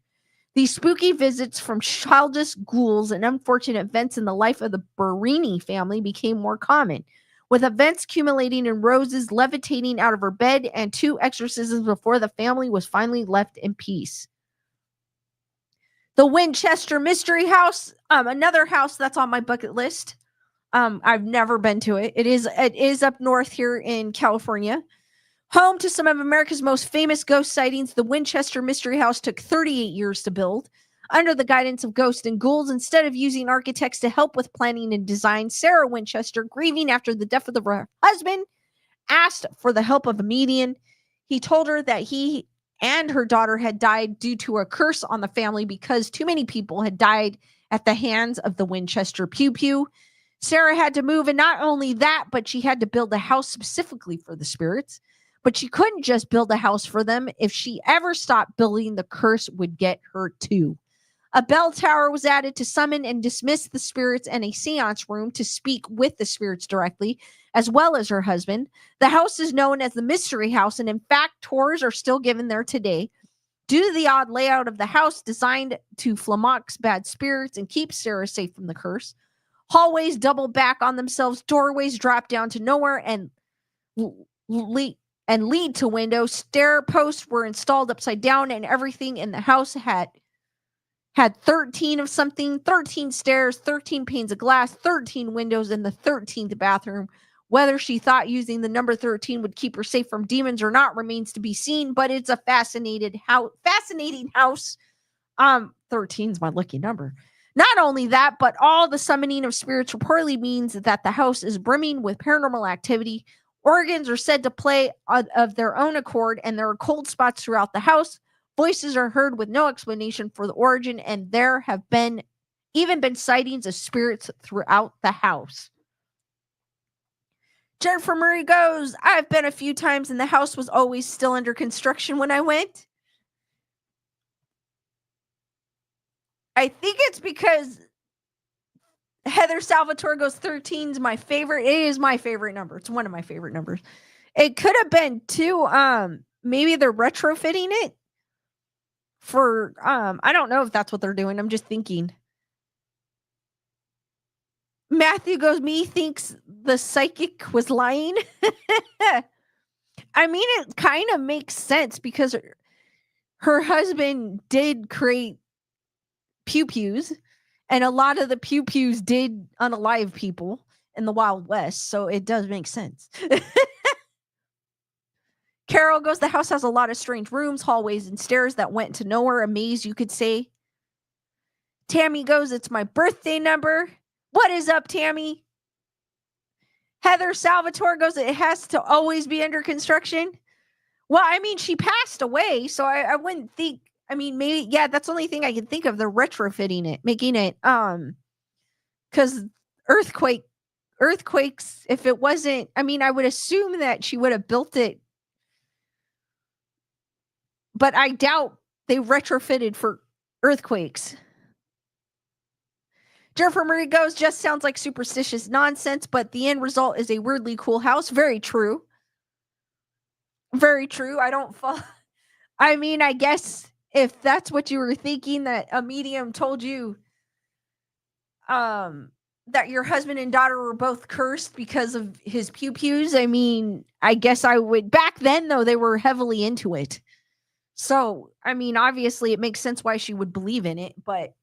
These spooky visits from childish ghouls and unfortunate events in the life of the Berini family became more common, with events accumulating in Rose's levitating out of her bed and 2 exorcisms before the family was finally left in peace. The Winchester Mystery House, another house that's on my bucket list. I've never been to it. It is up north here in California. Home to some of America's most famous ghost sightings, the Winchester Mystery House took 38 years to build. Under the guidance of ghosts and ghouls, instead of using architects to help with planning and design, Sarah Winchester, grieving after the death of her husband, asked for the help of a medium. He told her that he and her daughter had died due to a curse on the family because too many people had died at the hands of the Winchester Pew Pew. Sarah had to move, and not only that, but she had to build a house specifically for the spirits. But she couldn't just build a house for them. If she ever stopped building, the curse would get her too. A bell tower was added to summon and dismiss the spirits, and a seance room to speak with the spirits directly, as well as her husband. The house is known as the Mystery House, and in fact, tours are still given there today. Due to the odd layout of the house designed to flummox bad spirits and keep Sarah safe from the curse, hallways double back on themselves, doorways drop down to nowhere and lead to windows. Stair posts were installed upside down, and everything in the house had 13 of something, 13 stairs, 13 panes of glass, 13 windows in the 13th bathroom. Whether she thought using the number 13 would keep her safe from demons or not remains to be seen, but it's a fascinating house. 13 is my lucky number. Not only that, but all the summoning of spirits reportedly means that the house is brimming with paranormal activity, Organs are said to play of their own accord, and there are cold spots throughout the house. Voices are heard with no explanation for the origin, and there have even been sightings of spirits throughout the house. Jennifer Murray goes, I've been a few times and the house was always still under construction when I went. I think it's because Heather Salvatore goes 13 is my favorite. It is my favorite number. It's one of my favorite numbers. It could have been too, maybe they're retrofitting it for, I don't know if that's what they're doing. I'm just thinking. Matthew goes, me thinks the psychic was lying. I mean, it kind of makes sense because her husband did create pew-pews, and a lot of the pew-pews did unalive people in the Wild West, so it does make sense. Carol goes, the house has a lot of strange rooms, hallways, and stairs that went to nowhere. A maze, you could say. Tammy goes, it's my birthday number. What is up, Tammy? Heather Salvatore goes, it has to always be under construction. Well, I mean, she passed away, so I wouldn't think, I mean, maybe, yeah, that's the only thing I can think of. They're retrofitting it, making it, because earthquakes, if it wasn't, I mean, I would assume that she would have built it, but I doubt they retrofitted for earthquakes. Jennifer Murray goes, just sounds like superstitious nonsense, but the end result is a weirdly cool house. Very true. Very true. I don't follow. I mean, I guess if that's what you were thinking, that a medium told you that your husband and daughter were both cursed because of his pew-pews, I mean, I guess I would. Back then, though, they were heavily into it. So, I mean, obviously it makes sense why she would believe in it, but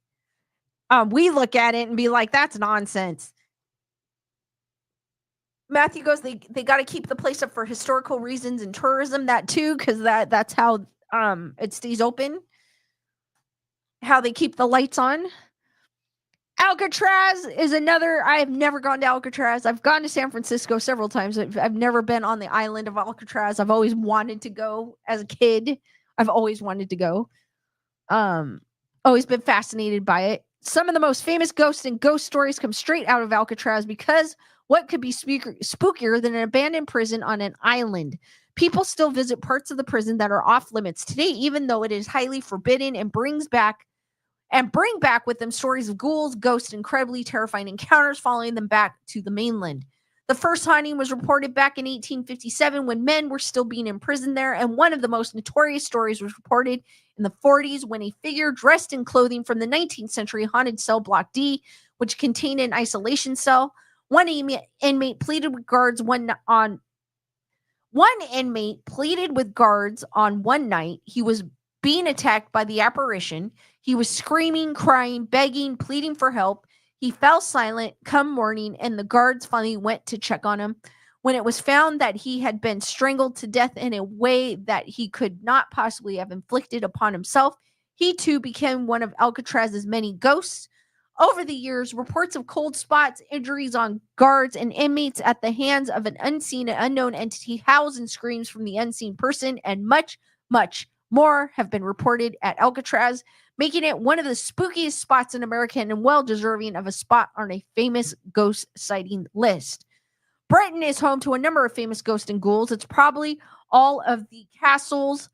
we look at it and be like, that's nonsense. Matthew goes, they got to keep the place up for historical reasons and tourism, that too, because that's how it stays open. How they keep the lights on. Alcatraz is another. I have never gone to Alcatraz. I've gone to San Francisco several times. I've never been on the island of Alcatraz. I've always wanted to go as a kid. I've always wanted to go. Always been fascinated by it. Some of the most famous ghosts and ghost stories come straight out of Alcatraz, because what could be spookier than an abandoned prison on an island? People still visit parts of the prison that are off limits today, even though it is highly forbidden, and bring back with them stories of ghouls, ghosts, incredibly terrifying encounters following them back to the mainland. The first haunting was reported back in 1857 when men were still being imprisoned there, and one of the most notorious stories was reported in the 40s when a figure dressed in clothing from the 19th century haunted cell block D, which contained an isolation cell. One inmate pleaded with guards on one night. He was being attacked by the apparition. He was screaming, crying, begging, pleading for help. He fell silent come morning, and the guards finally went to check on him. When it was found that he had been strangled to death in a way that he could not possibly have inflicted upon himself, he too became one of Alcatraz's many ghosts. Over the years, reports of cold spots, injuries on guards and inmates at the hands of an unseen and unknown entity, howls and screams from the unseen person, and much, much more have been reported at Alcatraz, making it one of the spookiest spots in America and well deserving of a spot on a famous ghost sighting list. Britain is home to a number of famous ghosts and ghouls. It's probably all of the castles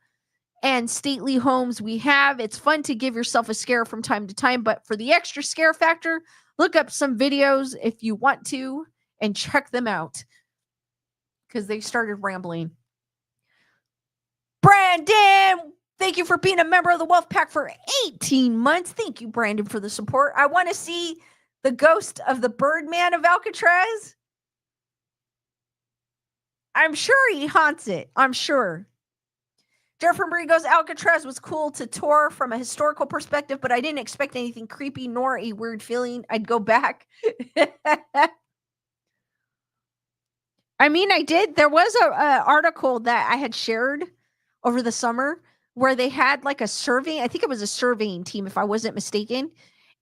and stately homes we have. It's fun to give yourself a scare from time to time, but for the extra scare factor, look up some videos if you want to and check them out, because they started rambling. Brandon, thank you for being a member of the Wolf Pack for 18 months. Thank you, Brandon, for the support. I want to see the ghost of the Birdman of Alcatraz. I'm sure he haunts it. I'm sure. Jennifer Marie goes, Alcatraz was cool to tour from a historical perspective, but I didn't expect anything creepy nor a weird feeling. I'd go back. I mean, I did. There was a article that I had shared over the summer where they had like a survey. I think it was a surveying team, if I wasn't mistaken.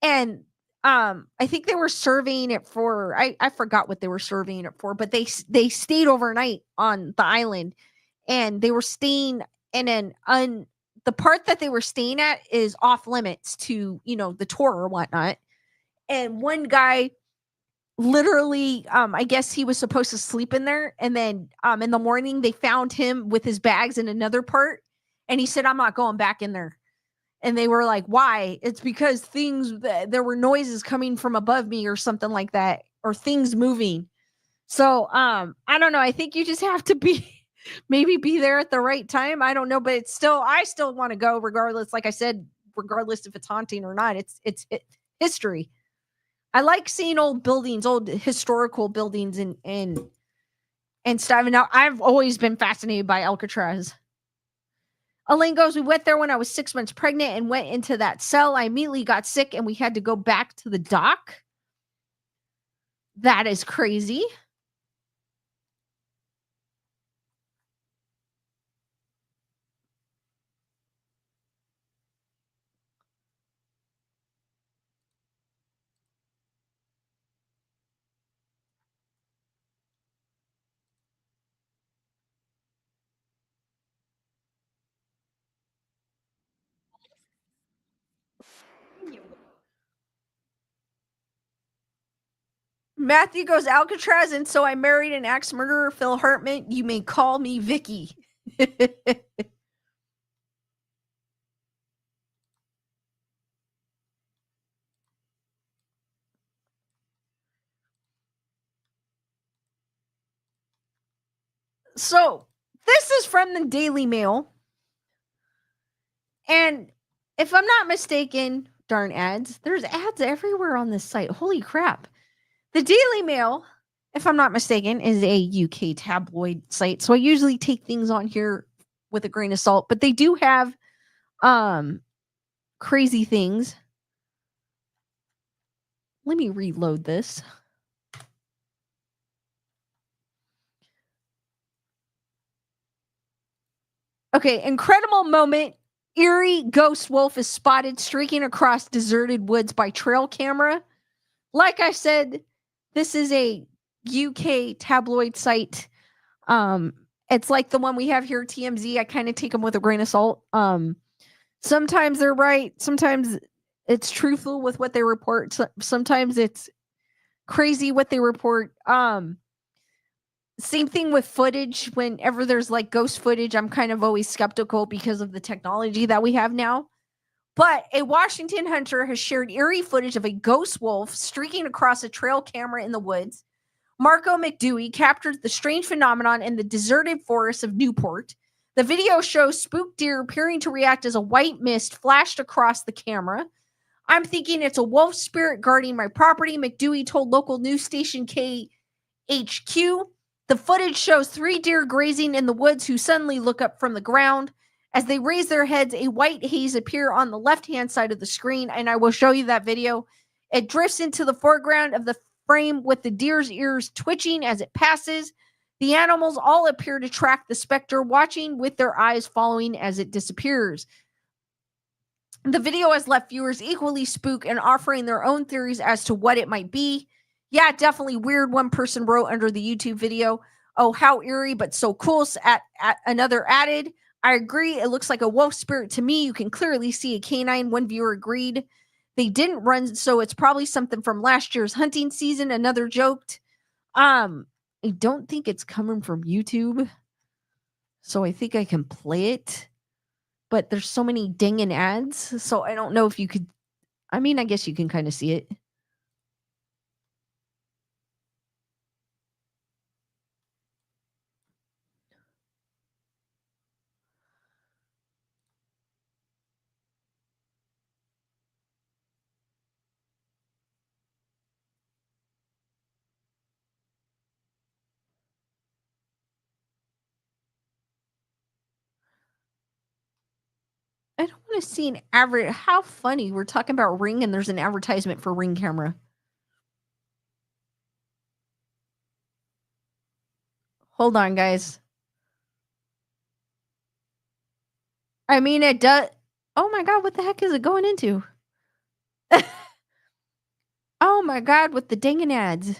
And I think they were surveying it for I forgot what they were surveying it for, but they stayed overnight on the island, and they were staying in the part that they were staying at is off limits to, the tour or whatnot. And one guy literally, I guess he was supposed to sleep in there, and then in the morning they found him with his bags in another part, and he said, "I'm not going back in there." And they were like, "Why?" "It's because there were noises coming from above me or something like that, or things moving." So, I don't know. I think you just have to be maybe be there at the right time. I don't know, but I still want to go regardless. Like I said, regardless if it's haunting or not, it's history. I like seeing old buildings, old historical buildings and stuff. And now I've always been fascinated by Alcatraz. Elaine goes, "We went there when I was 6 months pregnant and went into that cell. I immediately got sick and we had to go back to the dock." That is crazy. Matthew goes, "Alcatraz, and so I married an axe murderer, Phil Hartman. You may call me Vicky." So this is from the Daily Mail. And if I'm not mistaken, darn ads, there's ads everywhere on this site. Holy crap. The Daily Mail, if I'm not mistaken, is a UK tabloid site. So I usually take things on here with a grain of salt, but they do have crazy things. Let me reload this. Okay, incredible moment. Eerie ghost wolf is spotted streaking across deserted woods by trail camera. Like I said, this is a UK tabloid site. It's like the one we have here at TMZ. I kind of take them with a grain of salt. Sometimes they're right. Sometimes it's truthful with what they report. Sometimes it's crazy what they report. Same thing with footage. Whenever there's like ghost footage, I'm kind of always skeptical because of the technology that we have now. But a Washington hunter has shared eerie footage of a ghost wolf streaking across a trail camera in the woods. Marco McDewey captured the strange phenomenon in the deserted forest of Newport. The video shows spooked deer appearing to react as a white mist flashed across the camera. "I'm thinking it's a wolf spirit guarding my property," McDewey told local news station KHQ. "The footage shows 3 deer grazing in the woods who suddenly look up from the ground. As they raise their heads, a white haze appear on the left-hand side of the screen," and I will show you that video. "It drifts into the foreground of the frame with the deer's ears twitching as it passes. The animals all appear to track the specter, watching with their eyes following as it disappears. The video has left viewers equally spooked and offering their own theories as to what it might be. Yeah, definitely weird," one person wrote under the YouTube video. "Oh, how eerie, but so cool," another added. "I agree. It looks like a wolf spirit to me. You can clearly see a canine," one viewer agreed. "They didn't run, so it's probably something from last year's hunting season," another joked. I don't think it's coming from YouTube, so I think I can play it. But there's so many dinging ads, so I don't know if you could. I mean, I guess you can kind of see it. I don't want to see an average. How funny. We're talking about Ring and there's an advertisement for Ring camera. Hold on, guys. I mean, it does. Oh my God, what the heck is it going into? Oh my God, with the dinging ads.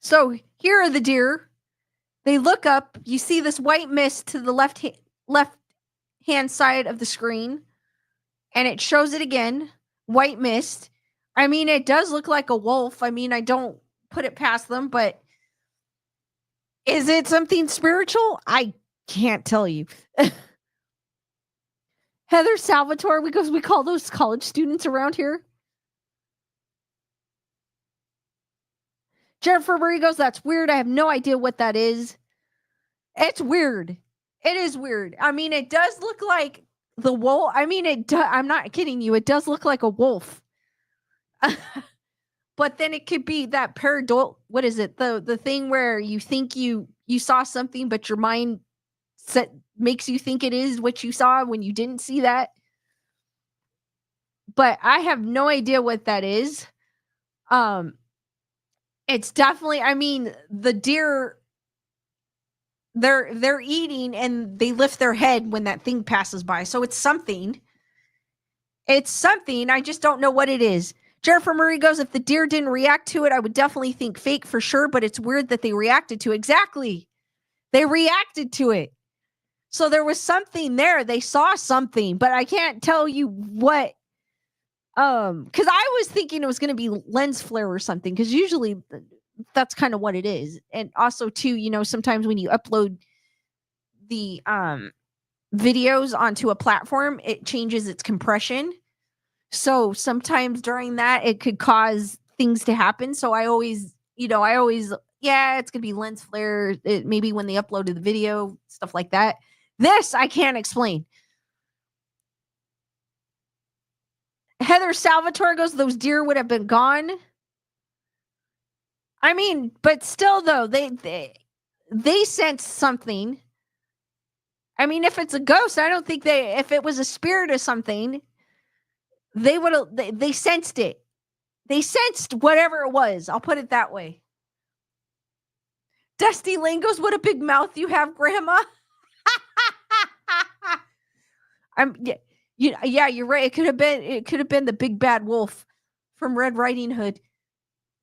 So here are the deer. They look up. You see this white mist to the left hand side of the screen. And it shows it again. White mist. I mean, it does look like a wolf. I mean, I don't put it past them, but is it something spiritual? I can't tell you. Heather Salvatore, because we call those college students around here. Jennifer Marie goes, that's weird. I have no idea what that is. It's weird. It is weird. I mean, it does look like the wolf. I mean, I'm not kidding you. It does look like a wolf. But then it could be that what is it? The thing where you think you saw something, but your mind makes you think it is what you saw when you didn't see that. But I have no idea what that is. It's definitely, I mean, the deer, they're eating and they lift their head when that thing passes by. So it's something. It's something. I just don't know what it is. Jennifer Marie goes, if the deer didn't react to it, I would definitely think fake for sure, but it's weird that they reacted to it. Exactly. They reacted to it. So there was something there. They saw something, but I can't tell you what. Because I was thinking it was going to be lens flare or something, because usually that's kind of what it is. And also, too, you know, sometimes when you upload the videos onto a platform, it changes its compression. So sometimes during that, it could cause things to happen. So I always, yeah, it's going to be lens flare. Maybe when they uploaded the video, stuff like that. This I can't explain. Heather Salvatore goes, those deer would have been gone. I mean, but still, though, they sense something. I mean, if it's a ghost, I don't think if it was a spirit or something, they would have, they sensed it. They sensed whatever it was. I'll put it that way. Dusty Lane goes, what a big mouth you have, Grandma. Yeah, you're right. It could have been the big bad wolf from Red Riding Hood.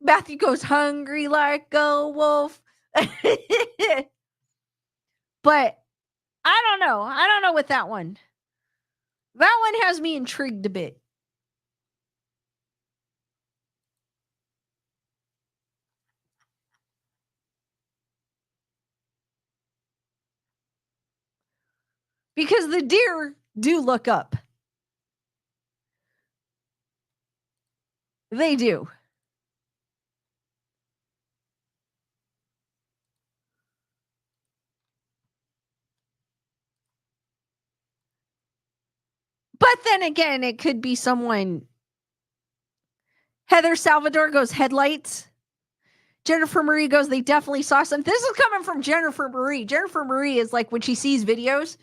Matthew goes, hungry like a wolf. But I don't know. I don't know with that one. That one has me intrigued a bit. Because the deer do look up. They do. But then again, it could be someone. Heather Salvador goes, headlights. Jennifer Marie goes, they definitely saw something. This is coming from Jennifer Marie. Jennifer Marie is like, when she sees videos,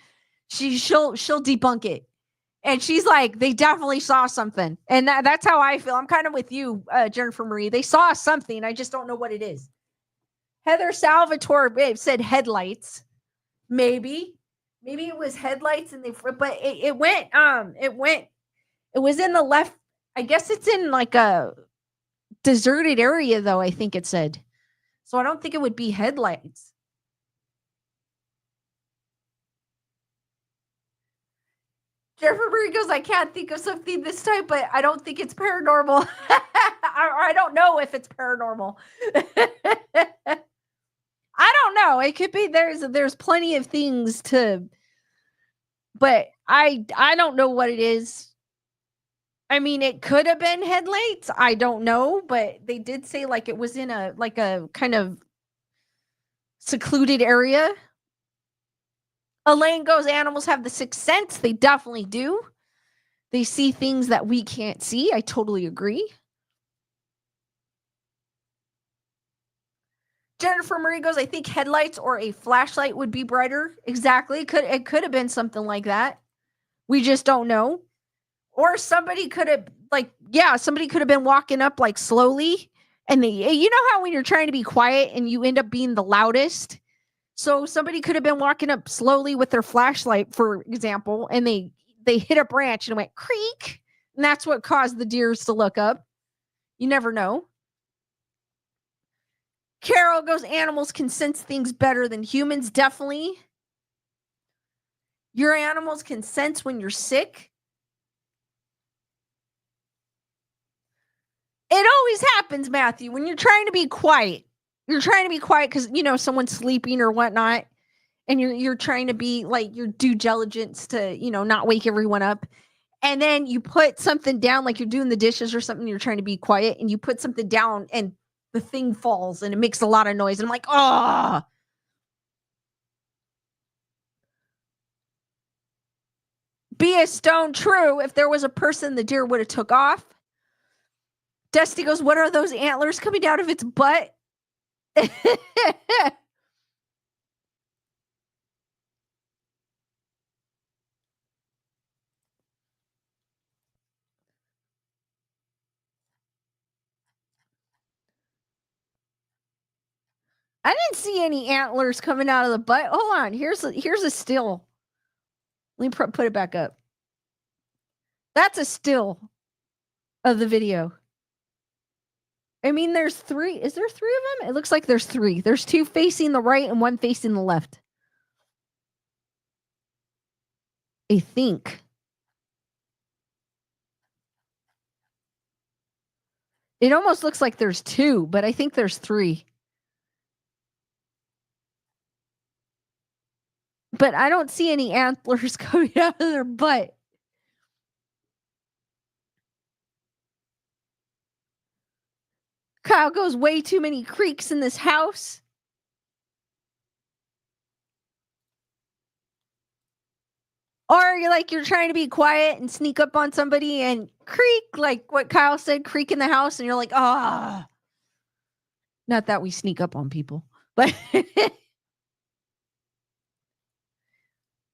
she'll debunk it. And she's like, they definitely saw something. And that's how I feel. I'm kind of with you, Jennifer Marie. They saw something. I just don't know what it is. Heather Salvatore said headlights. Maybe it was headlights, and but it was in the left. I guess it's in like a deserted area, though. I think it said. So I don't think it would be headlights. Jennifer Marie goes, I can't think of something this time, but I don't think it's paranormal. I don't know if it's paranormal. I don't know. It could be there's plenty of things but I don't know what it is. I mean, it could have been headlights. I don't know, but they did say like it was in a kind of secluded area. Elaine goes, animals have the sixth sense. They definitely do. They see things that we can't see. I totally agree. Jennifer Marie goes, I think headlights or a flashlight would be brighter. Exactly. It could have been something like that. We just don't know. Or somebody could have been walking up like slowly, and you know how when you're trying to be quiet and you end up being the loudest? So somebody could have been walking up slowly with their flashlight, for example, and they hit a branch and went creak. And that's what caused the deers to look up. You never know. Carol goes, animals can sense things better than humans. Definitely. Your animals can sense when you're sick. It always happens, Matthew, when you're trying to be quiet. You're trying to be quiet because, someone's sleeping or whatnot. And you're trying to be like your due diligence to, not wake everyone up. And then you put something down, like you're doing the dishes or something, you're trying to be quiet, and you put something down and the thing falls and it makes a lot of noise. And I'm like, oh. Be a stone true. If there was a person, the deer would have took off. Dusty goes, what are those antlers coming out of its butt? I didn't see any antlers coming out of the butt. Hold on. Here's a still. Let me put it back up. That's a still of the video. I mean, there's 3. Is there 3 of them? It looks like there's 3. There's 2 facing the right and 1 facing the left. I think. It almost looks like there's 2, but I think there's 3. But I don't see any antlers coming out of their butt. Kyle goes, way too many creaks in this house. Or you're trying to be quiet and sneak up on somebody and creak, like what Kyle said, creak in the house, and you're like, ah. Not that we sneak up on people, but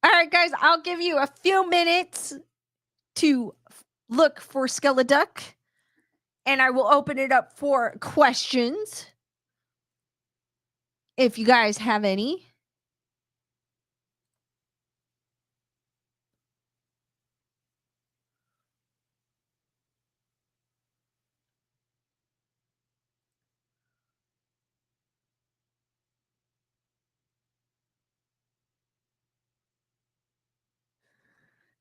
all right, guys, I'll give you a few minutes to look for Skeleduck, and I will open it up for questions if you guys have any.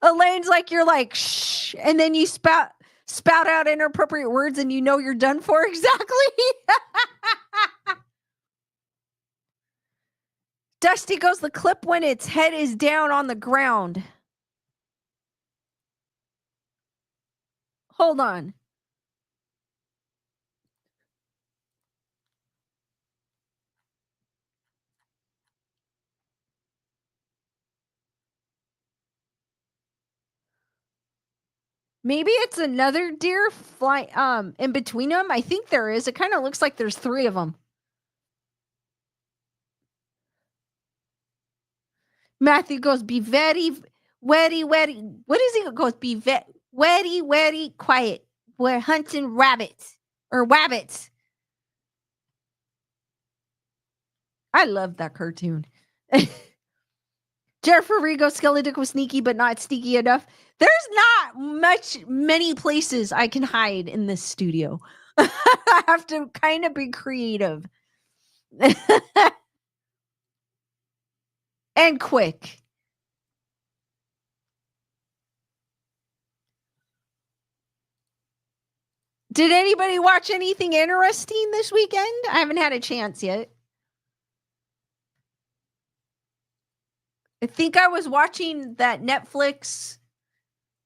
Elaine's like, you're like, shh, and then you spout out inappropriate words and you're done for. Exactly. Dusty goes, the clip when its head is down on the ground. Hold on. Maybe it's another deer fly in between them. I think there is. It kind of looks like there's 3 of them. Matthew goes, be very wetty. What is he goes? Be wetty, quiet. We're hunting rabbits or wabbits. I love that cartoon. Jennifer Rigo, Skeleduck was sneaky, but not sneaky enough. There's not many places I can hide in this studio. I have to kind of be creative. And quick. Did anybody watch anything interesting this weekend? I haven't had a chance yet. I think I was watching that Netflix.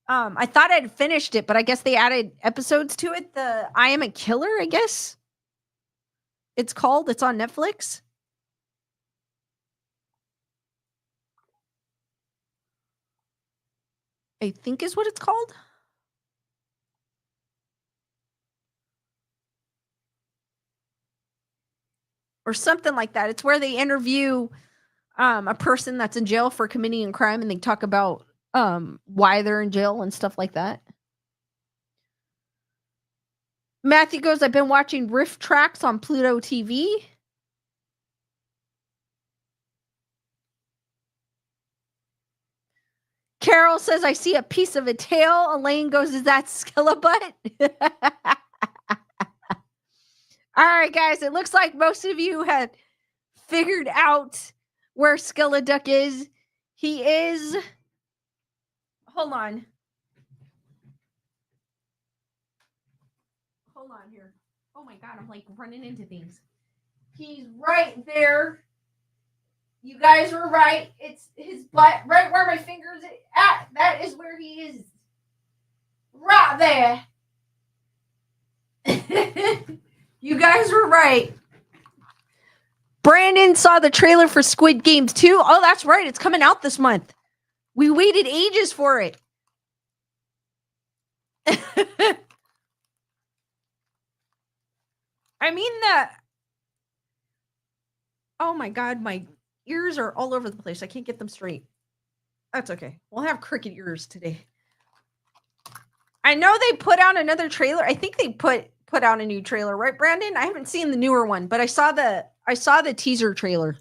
I thought I'd finished it, but I guess they added episodes to it. The I Am a Killer, I guess it's called. It's on Netflix. I think is what it's called. Or something like that. It's where they interview a person that's in jail for committing a crime, and they talk about why they're in jail and stuff like that. Matthew goes, I've been watching Riff Tracks on Pluto TV. Carol says, I see a piece of a tail. Elaine goes, is that Skillebutt? All right, guys. It looks like most of you had figured out where Skilleduck is. He is... Hold on. Hold on here. Oh my God, I'm like running into things. He's right there. You guys were right. It's his butt, right where my finger's at. That is where he is. Right there. You guys were right. Brandon saw the trailer for Squid Games 2. Oh, that's right. It's coming out this month. We waited ages for it. I mean oh my God, my ears are all over the place. I can't get them straight. That's okay. We'll have cricket ears today. I know they put out another trailer. I think they put out a new trailer, right, Brandon? I haven't seen the newer one, but I saw the teaser trailer.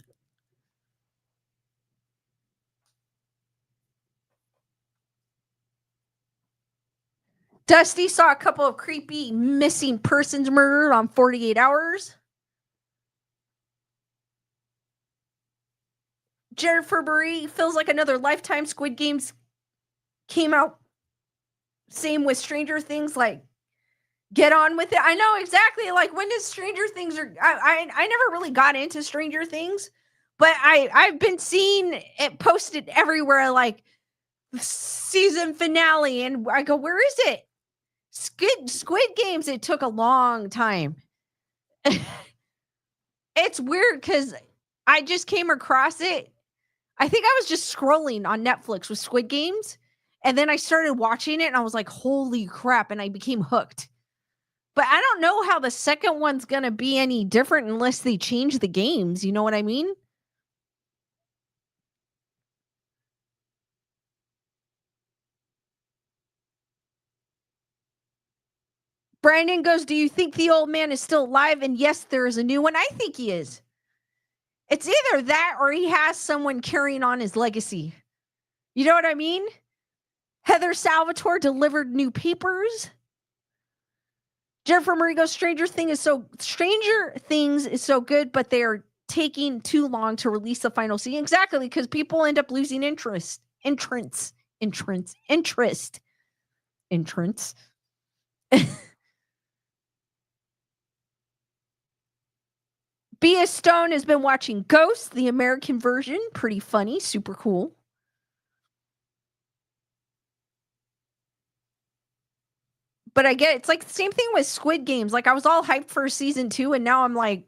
Dusty saw a couple of creepy missing persons murdered on 48 Hours. Jennifer Marie feels like another Lifetime Squid Games came out. Same with Stranger Things, like, get on with it. I know exactly, like, when does Stranger Things I never really got into Stranger Things, but I've been seeing it posted everywhere, like, season finale, and I go, where is it? Squid Games, it took a long time. It's weird because I just came across it. I think I was just scrolling on Netflix with Squid Games, and then I started watching it, and I was like, holy crap, and I became hooked. But I don't know how the second one's going to be any different unless they change the games. You know what I mean? Brandon goes, do you think the old man is still alive? And yes, there is a new one. I think he is. It's either that or he has someone carrying on his legacy. You know what I mean? Heather Salvatore delivered new papers. Jennifer Marie goes, Stranger Things is so good, but they are taking too long to release the final season. Exactly, because people end up losing interest. Bia Stone has been watching Ghost, the American version. Pretty funny, super cool. But I get it's like the same thing with Squid Games. Like I was all hyped for season 2, and now I'm like,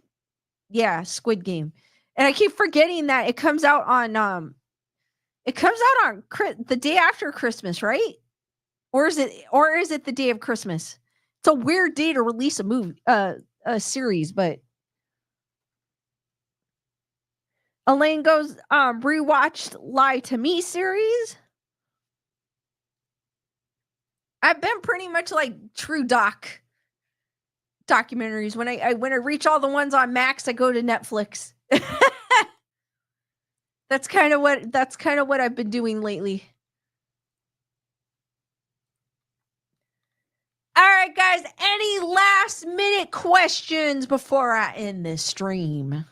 yeah, Squid Game. And I keep forgetting that it comes out on the day after Christmas, right? Or is it the day of Christmas? It's a weird day to release a movie, a series, but Elaine goes, rewatched Lie to Me series. I've been pretty much like true documentaries. When I reach all the ones on Max, I go to Netflix. That's kind of what I've been doing lately. All right, guys, any last minute questions before I end this stream?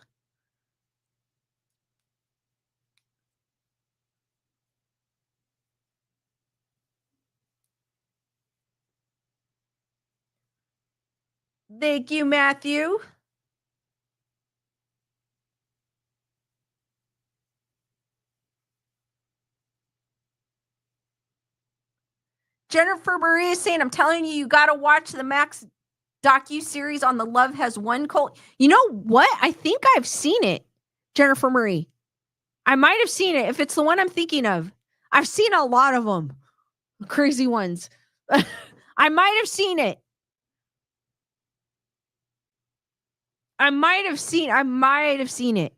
Thank you, Matthew. Jennifer Marie is saying, I'm telling you, you got to watch the Max docu-series on the Love Has Won cult. You know what? I think I've seen it, Jennifer Marie. I might have seen it. If it's the one I'm thinking of. I've seen a lot of them. Crazy ones. I might have seen it. I might have seen it.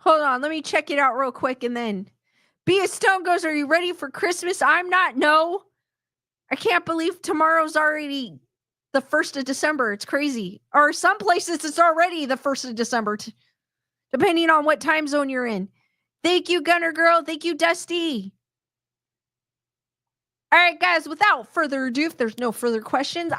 Hold on, let me check it out real quick and then Bia Stone goes, are you ready for Christmas? I'm not. No. I can't believe tomorrow's already the 1st of December. It's crazy. Or some places it's already the 1st of December, depending on what time zone you're in. Thank you, Gunner Girl. Thank you, Dusty. All right, guys, without further ado, if there's no further questions,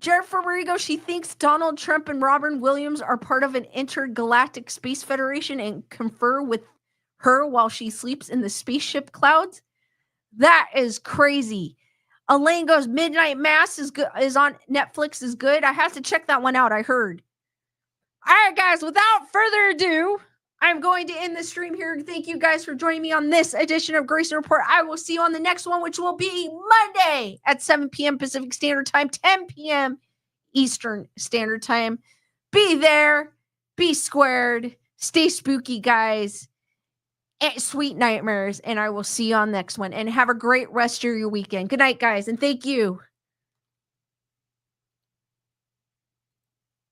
Jared Faberigo, she thinks Donald Trump and Robin Williams are part of an intergalactic space federation and confer with her while she sleeps in the spaceship clouds. That is crazy. Elaine goes, Midnight Mass is good, is on Netflix, is good. I have to check that one out, I heard. All right, guys, without further ado, I'm going to end the stream here. Thank you guys for joining me on this edition of Grayson Report. I will see you on the next one, which will be Monday at 7 p.m. Pacific Standard Time, 10 p.m. Eastern Standard Time. Be there, be squared, stay spooky, guys. And sweet nightmares, and I will see you on the next one. And have a great rest of your weekend. Good night, guys, and thank you.